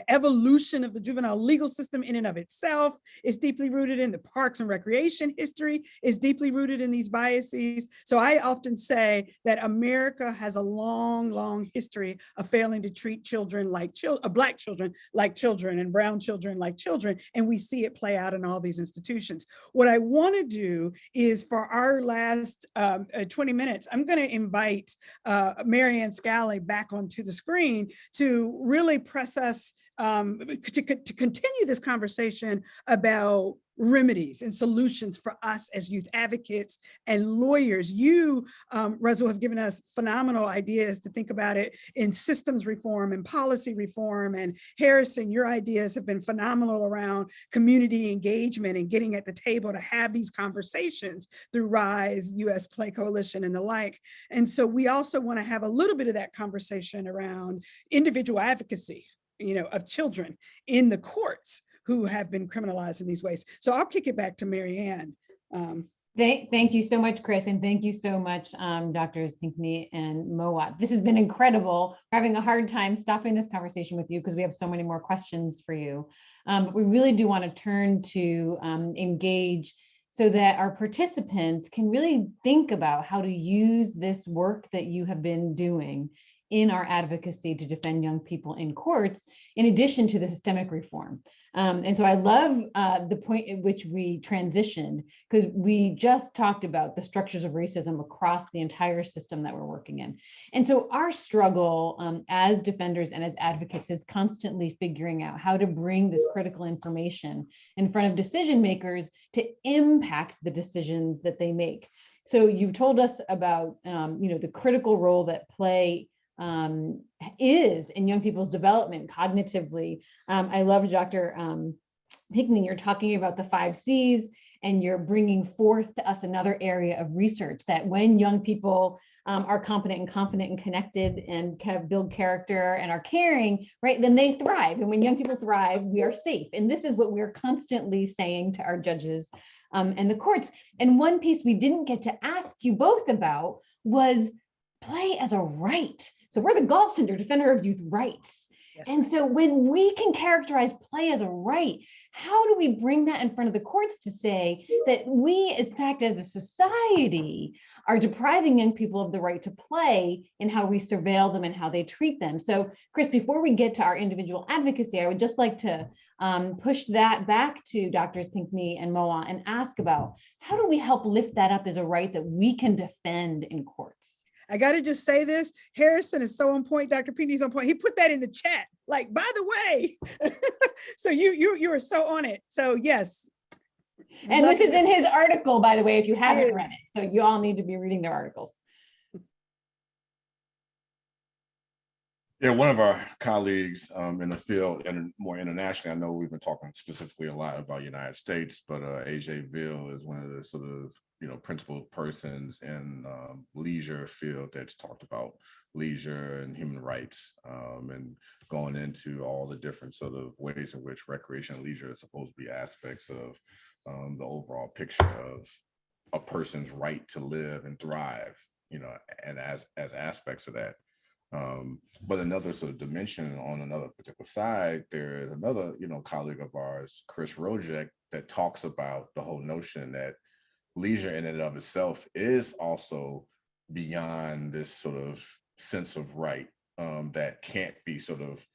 evolution of the juvenile legal system in and of itself is deeply rooted in the parks and recreation history, is deeply rooted in these biases. So I often say that America has a long, long history of failing to treat children like Black children like children, and brown children like children. And we see it play out in all these institutions. What I want to do is, for our last 20 minutes, I'm going to invite Marianne Scally back onto the screen to really press us to continue this conversation about remedies and solutions for us as youth advocates and lawyers. You, Razul, have given us phenomenal ideas to think about it in systems reform and policy reform. And Harrison, your ideas have been phenomenal around community engagement and getting at the table to have these conversations through RISE, US Play Coalition, and the like. And so we also want to have a little bit of that conversation around individual advocacy, you know, of children in the courts who have been criminalized in these ways. So I'll kick it back to Marianne. Thank you so much, Chris, and thank you so much, Drs. Pickney and Mowatt. This has been incredible. We're having a hard time stopping this conversation with you because we have so many more questions for you. But we really do want to turn to engage so that our participants can really think about how to use this work that you have been doing in our advocacy to defend young people in courts, in addition to the systemic reform. And so I love the point at which we transitioned, because we just talked about the structures of racism across the entire system that we're working in. And so our struggle as defenders and as advocates is constantly figuring out how to bring this critical information in front of decision makers to impact the decisions that they make. So you've told us about you know, the critical role that play is in young people's development cognitively. I love Dr. Pickney, you're talking about the 5 C's, and you're bringing forth to us another area of research that when young people are competent and confident and connected and kind of build character and are caring, right, then they thrive. And when young people thrive, we are safe. And this is what we're constantly saying to our judges and the courts. And one piece we didn't get to ask you both about was play as a right. So we're the gold standard defender of youth rights. Yes, and so when we can characterize play as a right, how do we bring that in front of the courts to say that we, in fact, as a society, are depriving young people of the right to play in how we surveil them and how they treat them? So, Chris, before we get to our individual advocacy, I would just like to push that back to Drs. Pickney and Mowatt and ask about how do we help lift that up as a right that we can defend in courts? I got to just say this, Harrison is so on point, Dr. Pickney's on point. He put that in the chat, like, by the way. So you are so on it. So yes. And this is in his article, by the way, if you haven't read it. So you all need to be reading their articles. Yeah, one of our colleagues in the field and more internationally, I know we've been talking specifically a lot about United States, but AJ Ville is one of the sort of, you know, principal persons in leisure field that's talked about leisure and human rights and going into all the different sort of ways in which recreation and leisure is supposed to be aspects of the overall picture of a person's right to live and thrive, you know, and as aspects of that. But another sort of dimension on another particular side, there is another, you know, colleague of ours, Chris Rojek, that talks about the whole notion that leisure in and of itself is also beyond this sort of sense of right that can't be sort of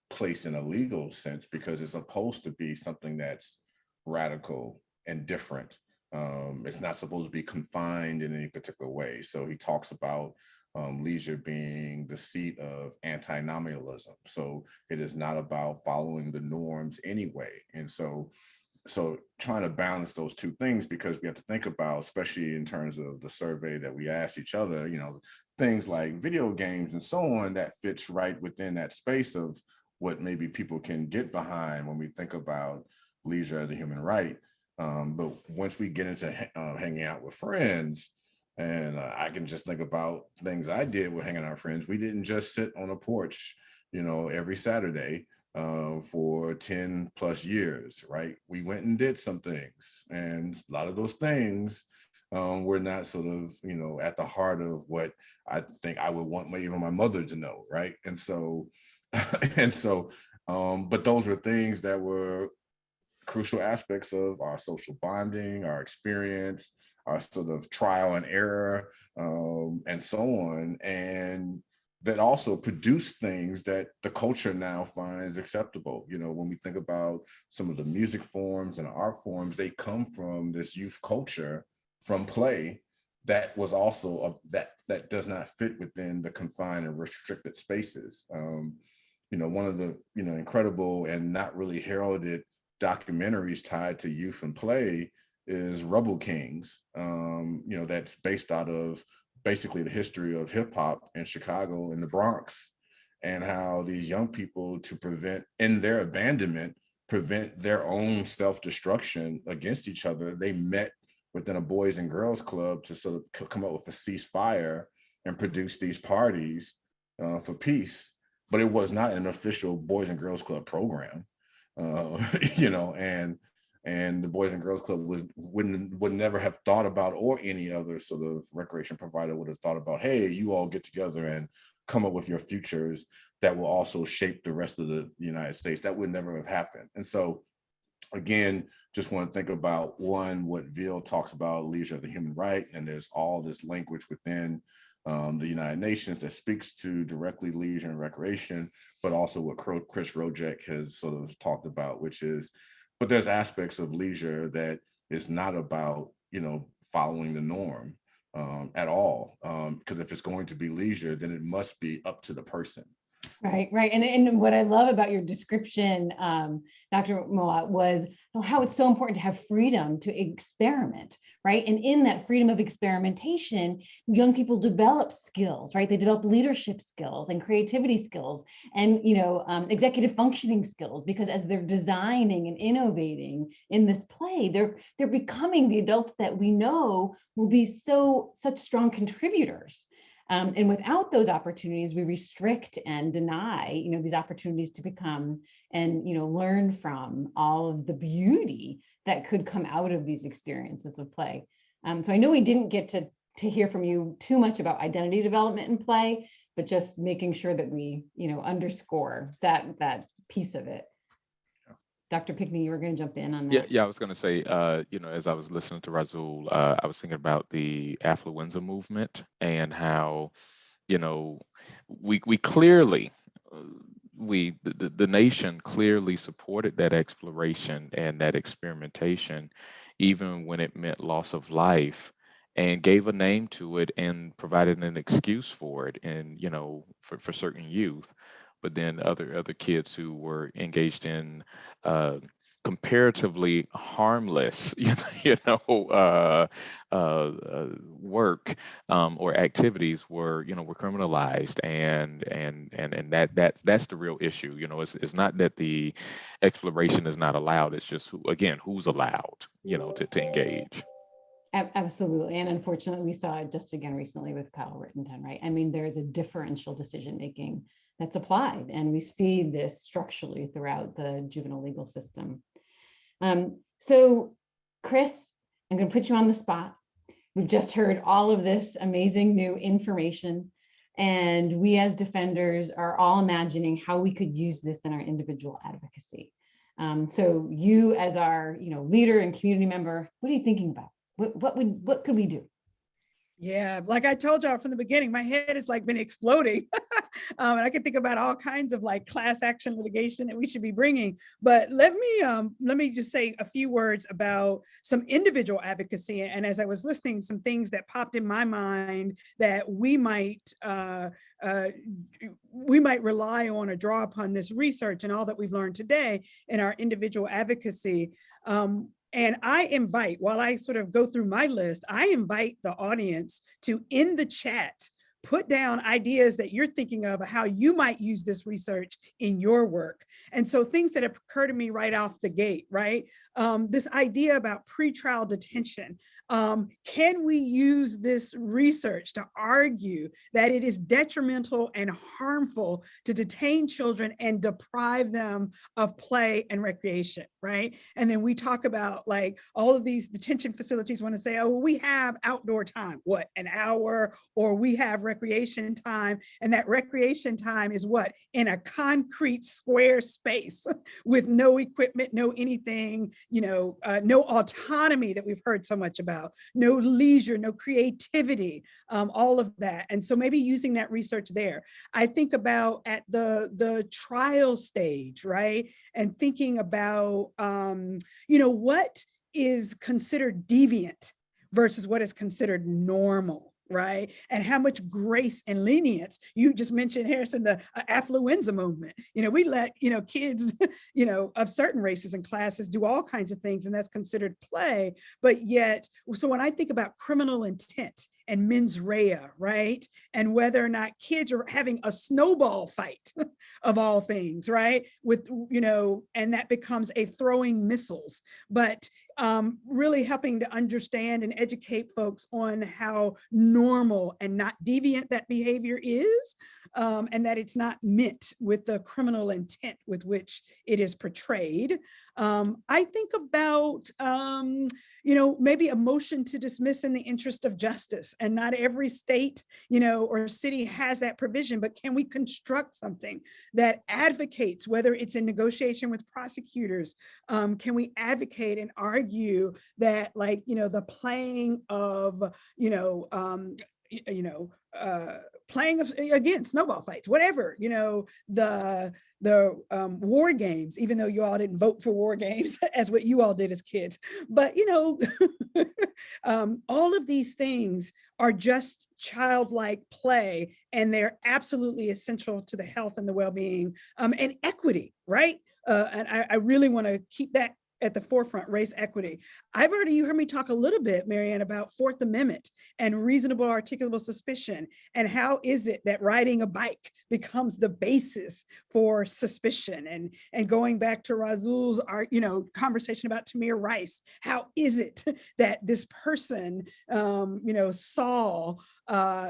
placed in a legal sense, because it's supposed to be something that's radical and different. It's not supposed to be confined in any particular way. So he talks about leisure being the seat of antinomialism. So it is not about following the norms anyway. And so trying to balance those two things, because we have to think about, especially in terms of the survey that we asked each other, things like video games and so on, that fits right within that space of what maybe people can get behind when we think about leisure as a human right. But once we get into hanging out with friends, and I can just think about things I did with hanging out with friends. We didn't just sit on a porch, every Saturday for 10 plus years, right? We went and did some things, and a lot of those things were not sort of, at the heart of what I think I would want even my mother to know, right? And so, but those were things that were crucial aspects of our social bonding, our experience, our sort of trial and error, and so on. And that also produce things that the culture now finds acceptable. When we think about some of the music forms and art forms, they come from this youth culture, from play, that was also that does not fit within the confined and restricted spaces. One of the incredible and not really heralded documentaries tied to youth and play is Rubble Kings, that's based out of basically the history of hip hop in Chicago and the Bronx, and how these young people, to prevent, in their abandonment, prevent their own self-destruction against each other, they met within a Boys and Girls Club to sort of come up with a ceasefire and produce these parties for peace. But it was not an official Boys and Girls Club program, and the Boys and Girls Club would never have thought about, or any other sort of recreation provider would have thought about, hey, you all get together and come up with your futures that will also shape the rest of the United States. That would never have happened. And so, again, just want to think about, one, what Ville talks about, leisure as a human right, and there's all this language within the United Nations that speaks to directly leisure and recreation, but also what Chris Rojek has sort of talked about, which is, but there's aspects of leisure that is not about, following the norm at all. Because if it's going to be leisure, then it must be up to the person. Right. And what I love about your description, Dr. Mowatt, was how it's so important to have freedom to experiment, right? And in that freedom of experimentation, young people develop skills, right? They develop leadership skills and creativity skills and, executive functioning skills, because as they're designing and innovating in this play, they're becoming the adults that we know will be such strong contributors. And without those opportunities, we restrict and deny, these opportunities to become and, learn from all of the beauty that could come out of these experiences of play. So I know we didn't get to hear from you too much about identity development in play, but just making sure that we, underscore that piece of it. Dr. Pickney, you were going to jump in on that. Yeah, I was going to say, as I was listening to Razul, I was thinking about the affluenza movement and how, we clearly, the nation clearly supported that exploration and that experimentation, even when it meant loss of life, and gave a name to it and provided an excuse for it, and for certain youth. But then other kids who were engaged in comparatively harmless, work or activities were criminalized, and that's the real issue. It's not that the exploration is not allowed. It's just who's allowed, to engage. Absolutely. And unfortunately, we saw it just again recently with Kyle Rittenton, right? I mean, there's a differential decision-making that's applied, and we see this structurally throughout the juvenile legal system. So Chris, I'm going to put you on the spot. We've just heard all of this amazing new information, and we as defenders are all imagining how we could use this in our individual advocacy. So you as our leader and community member, what are you thinking about? What could we do? Yeah, like I told y'all from the beginning, my head has like been exploding. And I can think about all kinds of like class action litigation that we should be bringing. But let me just say a few words about some individual advocacy. And as I was listening, some things that popped in my mind that we might rely on or draw upon this research and all that we've learned today in our individual advocacy. And I invite, while I sort of go through my list, I invite the audience to, in the chat, put down ideas that you're thinking of how you might use this research in your work. And so things that have occurred to me right off the gate, right? This idea about pretrial detention. Can we use this research to argue that it is detrimental and harmful to detain children and deprive them of play and recreation, right? And then we talk about like all of these detention facilities want to say, oh, we have outdoor time, what, an hour, or we have recreation time, and that recreation time is what, in a concrete square space with no equipment, no anything, no autonomy that we've heard so much about, no leisure, no creativity, all of that. And so maybe using that research there. I think about at the trial stage, right? And thinking about, what is considered deviant versus what is considered normal, right? And how much grace and lenience. You just mentioned, Harrison, the affluenza movement. We let, kids, of certain races and classes do all kinds of things, and that's considered play. But yet, so when I think about criminal intent and mens rea, right? And whether or not kids are having a snowball fight of all things, right? With, and that becomes a throwing missiles, but really helping to understand and educate folks on how normal and not deviant that behavior is, and that it's not meant with the criminal intent with which it is portrayed. I think about, maybe a motion to dismiss in the interest of justice, and not every state, or city has that provision, but can we construct something that advocates, whether it's in negotiation with prosecutors, can we advocate and argue that, like, the playing of, playing of, again, snowball fights, whatever, the war games, even though you all didn't vote for war games as what you all did as kids, but all of these things are just childlike play, and they're absolutely essential to the health and the well-being, and equity, right? And I really want to keep that at the forefront, race equity. You heard me talk a little bit, Marianne, about Fourth Amendment and reasonable articulable suspicion, and how is it that riding a bike becomes the basis for suspicion, and going back to Razul's conversation about Tamir Rice, how is it that this person saw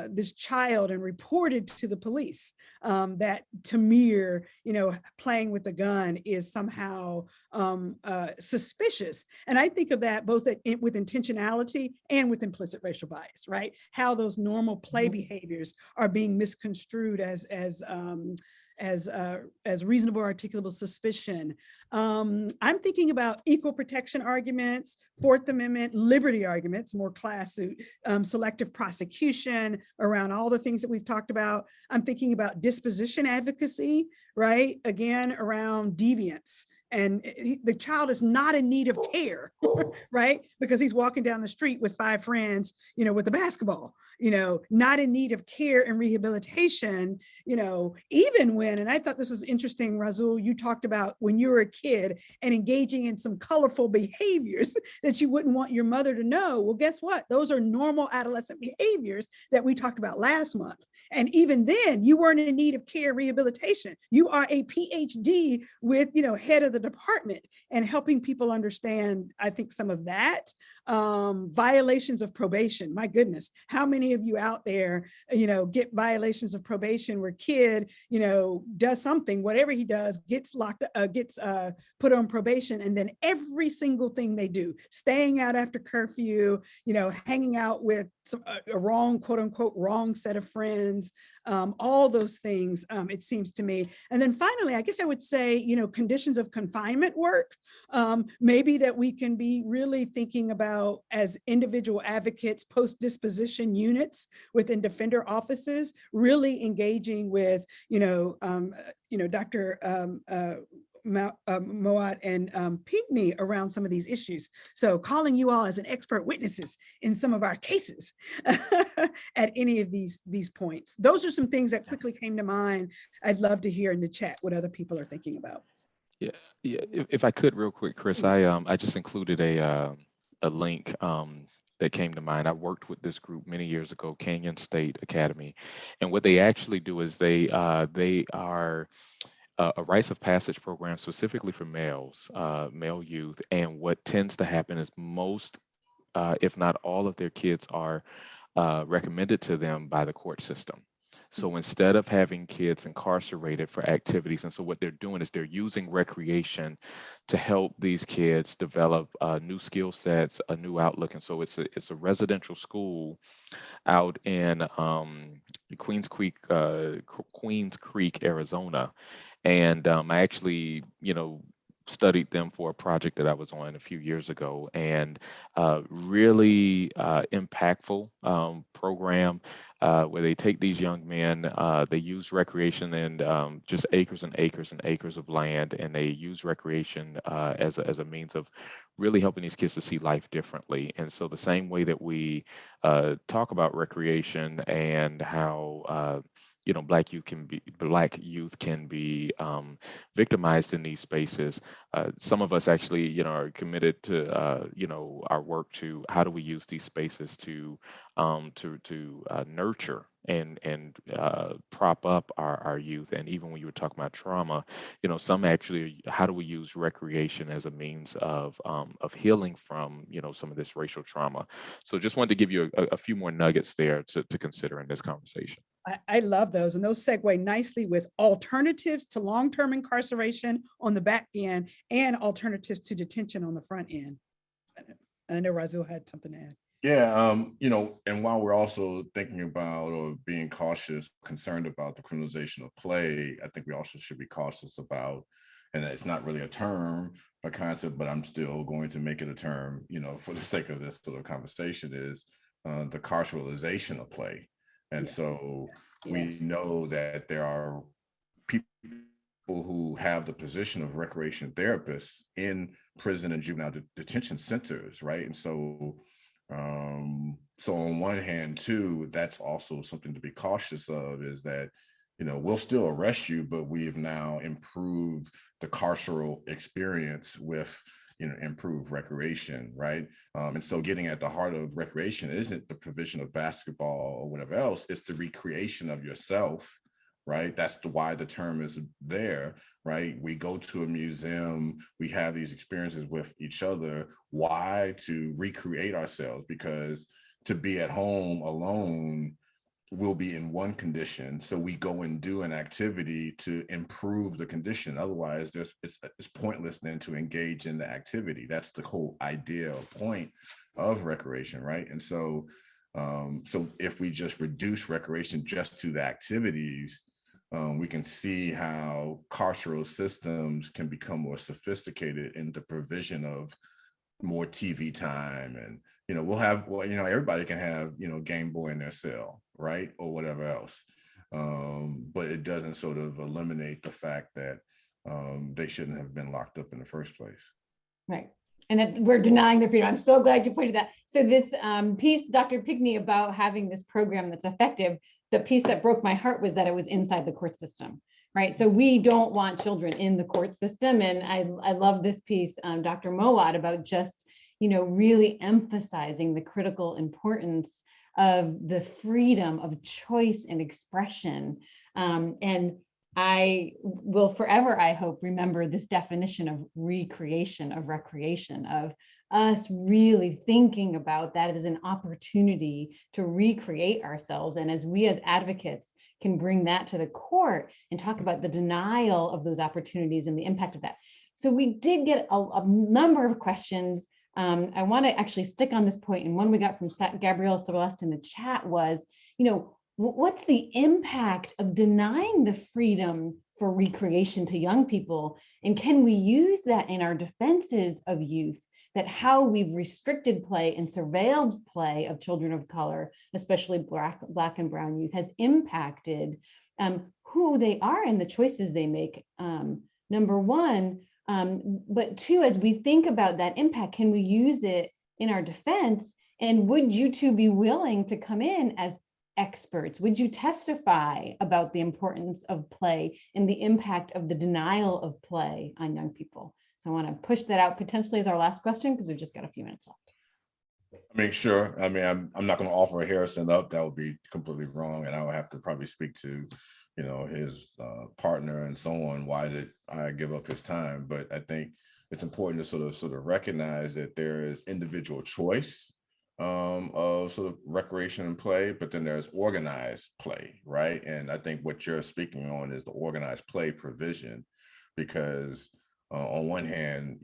this child and reported to the police that Tamir, playing with the gun is somehow suspicious. And I think of that both with intentionality and with implicit racial bias, right? How those normal play behaviors are being misconstrued as reasonable articulable suspicion. I'm thinking about equal protection arguments, Fourth Amendment, liberty arguments, more class suit, selective prosecution around all the things that we've talked about. I'm thinking about disposition advocacy, right? Again, around deviance. And the child is not in need of care, right? Because he's walking down the street with 5 friends, with a basketball, not in need of care and rehabilitation, even when, and I thought this was interesting, Rasul, you talked about when you were a kid and engaging in some colorful behaviors that you wouldn't want your mother to know. Well, guess what? Those are normal adolescent behaviors that we talked about last month. And even then, you weren't in need of care rehabilitation. You are a PhD with, head of the department, and helping people understand, I think, some of that. Violations of probation. My goodness, how many of you out there, get violations of probation where kid, does something, whatever he does, gets put on probation, and then every single thing they do, staying out after curfew, hanging out with a wrong, quote unquote, wrong set of friends, all those things, it seems to me. And then finally, I guess I would say, conditions of confinement. confinement work, maybe that we can be really thinking about as individual advocates, post-disposition units within defender offices, really engaging with, Dr. Mowatt and Pickney around some of these issues. So calling you all as an expert witnesses in some of our cases at any of these points. Those are some things that quickly came to mind. I'd love to hear in the chat what other people are thinking about. Yeah. If I could, real quick, Chris, I just included a link that came to mind. I worked with this group many years ago, Canyon State Academy, and what they actually do is they are a rites of passage program specifically for males, male youth. And what tends to happen is most, if not all of their kids are recommended to them by the court system. So instead of having kids incarcerated for activities, and so what they're doing is they're using recreation to help these kids develop new skill sets, a new outlook. And so it's a residential school out in Queens Creek, Arizona. And I actually, studied them for a project that I was on a few years ago, and really impactful program where they take these young men, they use recreation and just acres and acres and acres of land, and they use recreation as a means of really helping these kids to see life differently. And so the same way that we talk about recreation and how Black youth can be victimized in these spaces. Some of us actually, are committed to, our work to how do we use these spaces to nurture and prop up our youth. And even when you were talking about trauma, some actually, how do we use recreation as a means of healing from, some of this racial trauma? So just wanted to give you a few more nuggets there to consider in this conversation. I love those, and those segue nicely with alternatives to long-term incarceration on the back end and alternatives to detention on the front end. I know Razul had something to add. Yeah, and while we're also thinking about or being cautious, concerned about the criminalization of play, I think we also should be cautious about, and it's not really a term, a concept, but I'm still going to make it a term, for the sake of this sort of conversation, is the carceralization of play. And so we know that there are people who have the position of recreation therapists in prison and juvenile detention centers, right? And so, so on one hand, too, that's also something to be cautious of, is that, we'll still arrest you, but we've now improved the carceral experience with improve recreation, right? And so getting at the heart of recreation isn't the provision of basketball or whatever else, it's the recreation of yourself, right? That's why the term is there, right? We go to a museum, we have these experiences with each other. Why? To recreate ourselves, because to be at home alone, we'll be in one condition. So we go and do an activity to improve the condition. Otherwise, it's pointless then to engage in the activity. That's the whole idea or point of recreation, right? And so, so if we just reduce recreation just to the activities, we can see how carceral systems can become more sophisticated in the provision of more TV time. And we'll have, everybody can have, Game Boy in their cell, right? Or whatever else. But it doesn't sort of eliminate the fact that they shouldn't have been locked up in the first place. Right. And that we're denying their freedom. I'm so glad you pointed that. So this piece, Dr. Pickney, about having this program that's effective, the piece that broke my heart was that it was inside the court system, right? So we don't want children in the court system. And I love this piece, Dr. Mowatt, about just, really emphasizing the critical importance of the freedom of choice and expression. And I will forever, I hope, remember this definition of recreation, of recreation, of us really thinking about that as an opportunity to recreate ourselves. And as we as advocates can bring that to the court and talk about the denial of those opportunities and the impact of that. So we did get a number of questions. I want to actually stick on this point, and one we got from Gabrielle Celeste in the chat was, what's the impact of denying the freedom for recreation to young people? And can we use that in our defenses of youth, that how we've restricted play and surveilled play of children of color, especially Black and Brown youth, has impacted who they are and the choices they make, number one. But two, as we think about that impact, can we use it in our defense? And would you two be willing to come in as experts? Would you testify about the importance of play and the impact of the denial of play on young people? So I want to push that out potentially as our last question, because we've just got a few minutes left. I mean, sure. I mean, I'm not going to offer a Harrison up. That would be completely wrong. And I would have to probably speak to, you know, his partner and so on. Why did I give up his time? But I think it's important to sort of recognize that there is individual choice of sort of recreation and play, but then there's organized play, right? And I think what you're speaking on is the organized play provision, because on one hand,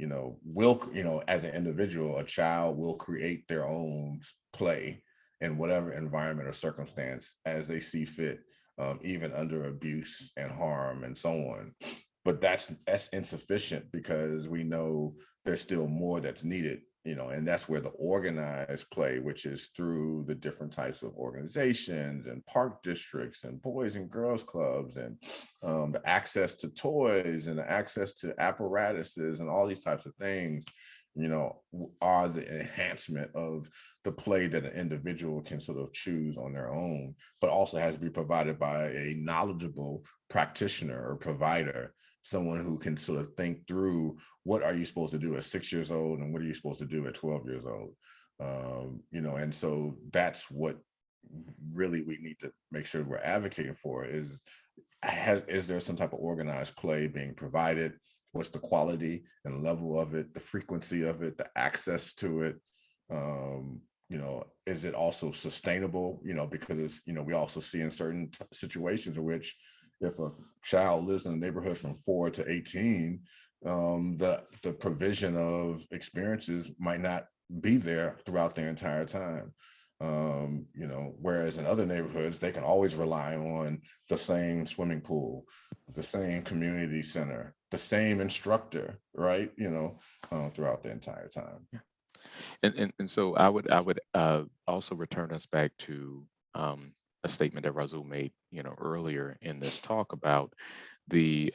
as an individual, a child will create their own play in whatever environment or circumstance as they see fit, even under abuse and harm and so on. But that's insufficient, because we know there's still more that's needed, and that's where the organized play, which is through the different types of organizations and park districts and boys and girls clubs, and the access to toys and the access to apparatuses and all these types of things, are the enhancement of the play that an individual can sort of choose on their own, but also has to be provided by a knowledgeable practitioner or provider, someone who can sort of think through, what are you supposed to do at 6 years old and what are you supposed to do at 12 years old? And so that's what really we need to make sure we're advocating for is there some type of organized play being provided? What's the quality and level of it, the frequency of it, the access to it? Is it also sustainable? Because we also see in certain situations in which if a child lives in a neighborhood from 4 to 18, the provision of experiences might not be there throughout their entire time. Whereas in other neighborhoods, they can always rely on the same swimming pool, the same community center, the same instructor, right? Throughout the entire time. Yeah. And so I would also return us back to a statement that Razul made, earlier in this talk about the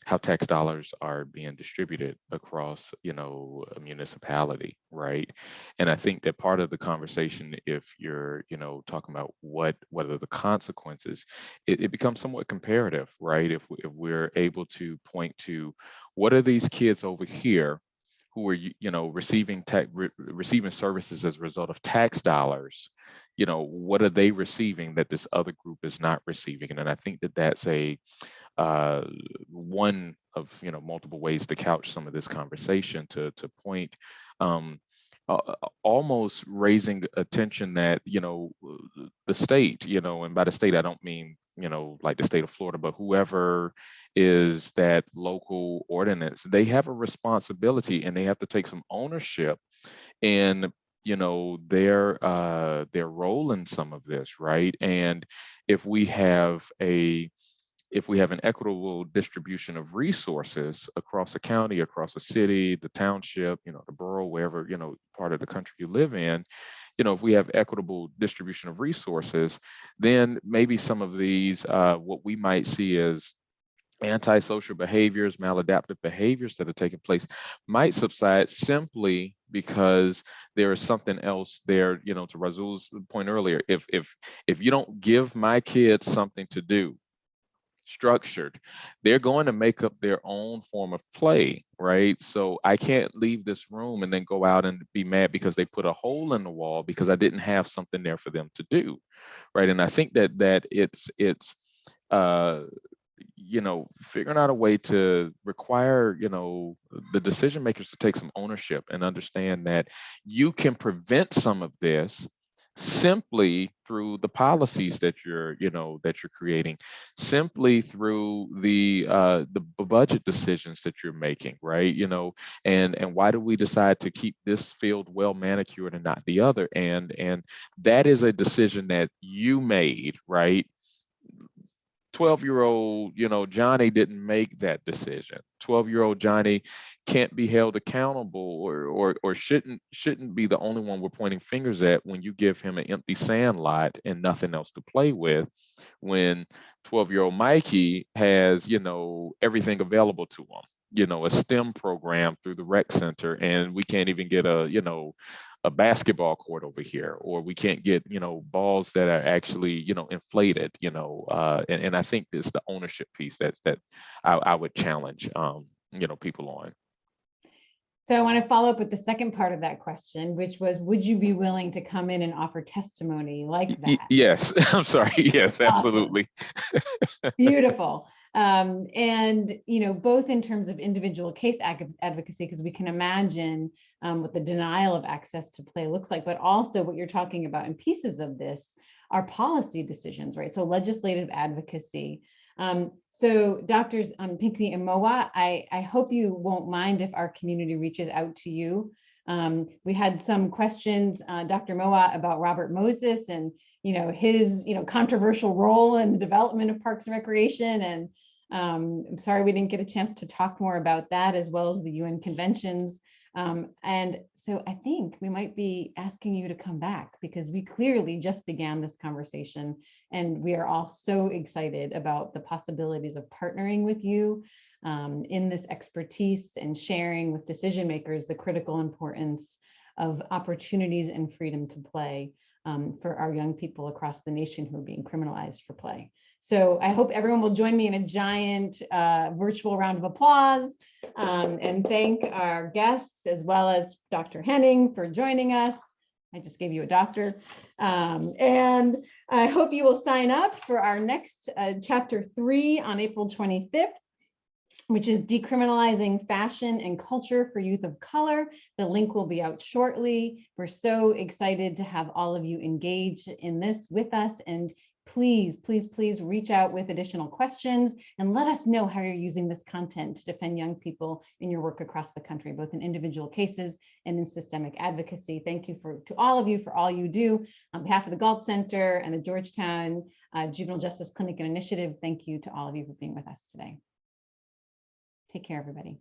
how tax dollars are being distributed across, a municipality, right? And I think that part of the conversation, if you're, talking about what are the consequences, it becomes somewhat comparative, right? If we're able to point to what are these kids over here who are, receiving services as a result of tax dollars, what are they receiving that this other group is not receiving? And then I think that that's one of multiple ways to couch some of this conversation to point, almost raising attention that the state, and by the state I don't mean like the state of Florida, but whoever is that local ordinance, they have a responsibility and they have to take some ownership in their role in some of this, right? And if we have an equitable distribution of resources across a county, across a city, the township, the borough, wherever, part of the country you live in, if we have equitable distribution of resources, then maybe some of these, what we might see as antisocial behaviors, maladaptive behaviors that are taking place might subside simply because there is something else there, to Razul's point earlier. If you don't give my kids something to do, structured, they're going to make up their own form of play, right? So I can't leave this room and then go out and be mad because they put a hole in the wall because I didn't have something there for them to do, right? And I think that it's figuring out a way to require, the decision makers to take some ownership and understand that you can prevent some of this simply through the policies that you're creating, simply through the budget decisions that you're making, right? And why do we decide to keep this field well manicured and not the other? And that is a decision that you made, right, 12-year-old, Johnny didn't make that decision. 12-year-old Johnny can't be held accountable or shouldn't be the only one we're pointing fingers at when you give him an empty sand lot and nothing else to play with, when 12-year-old Mikey has, everything available to him, a STEM program through the rec center, and we can't even get a basketball court over here, or we can't get, balls that are actually, inflated, and I think it's the ownership piece that I would challenge, people on. So I want to follow up with the second part of that question, which was, would you be willing to come in and offer testimony like that? Yes, I'm sorry. Yes, absolutely. Awesome. Beautiful. And, both in terms of individual case advocacy, because we can imagine what the denial of access to play looks like, but also what you're talking about in pieces of this are policy decisions, right? So legislative advocacy. So doctors Pickney and Mowatt, I hope you won't mind if our community reaches out to you. We had some questions, Dr. Mowatt, about Robert Moses and his controversial role in the development of parks and recreation. And I'm sorry we didn't get a chance to talk more about that, as well as the UN conventions. And so I think we might be asking you to come back, because we clearly just began this conversation, and we are all so excited about the possibilities of partnering with you in this expertise and sharing with decision makers the critical importance of opportunities and freedom to play for our young people across the nation who are being criminalized for play. So I hope everyone will join me in a giant virtual round of applause and thank our guests, as well as Dr. Henning, for joining us. I just gave you a doctor. And I hope you will sign up for our next chapter 3 on April 25th, which is Decriminalizing Fashion and Culture for Youth of Color. The link will be out shortly. We're so excited to have all of you engage in this with us. And please, please, please reach out with additional questions and let us know how you're using this content to defend young people in your work across the country, both in individual cases and in systemic advocacy. Thank you to all of you for all you do. On behalf of the Galt Center and the Georgetown Juvenile Justice Clinic and Initiative, thank you to all of you for being with us today. Take care, everybody.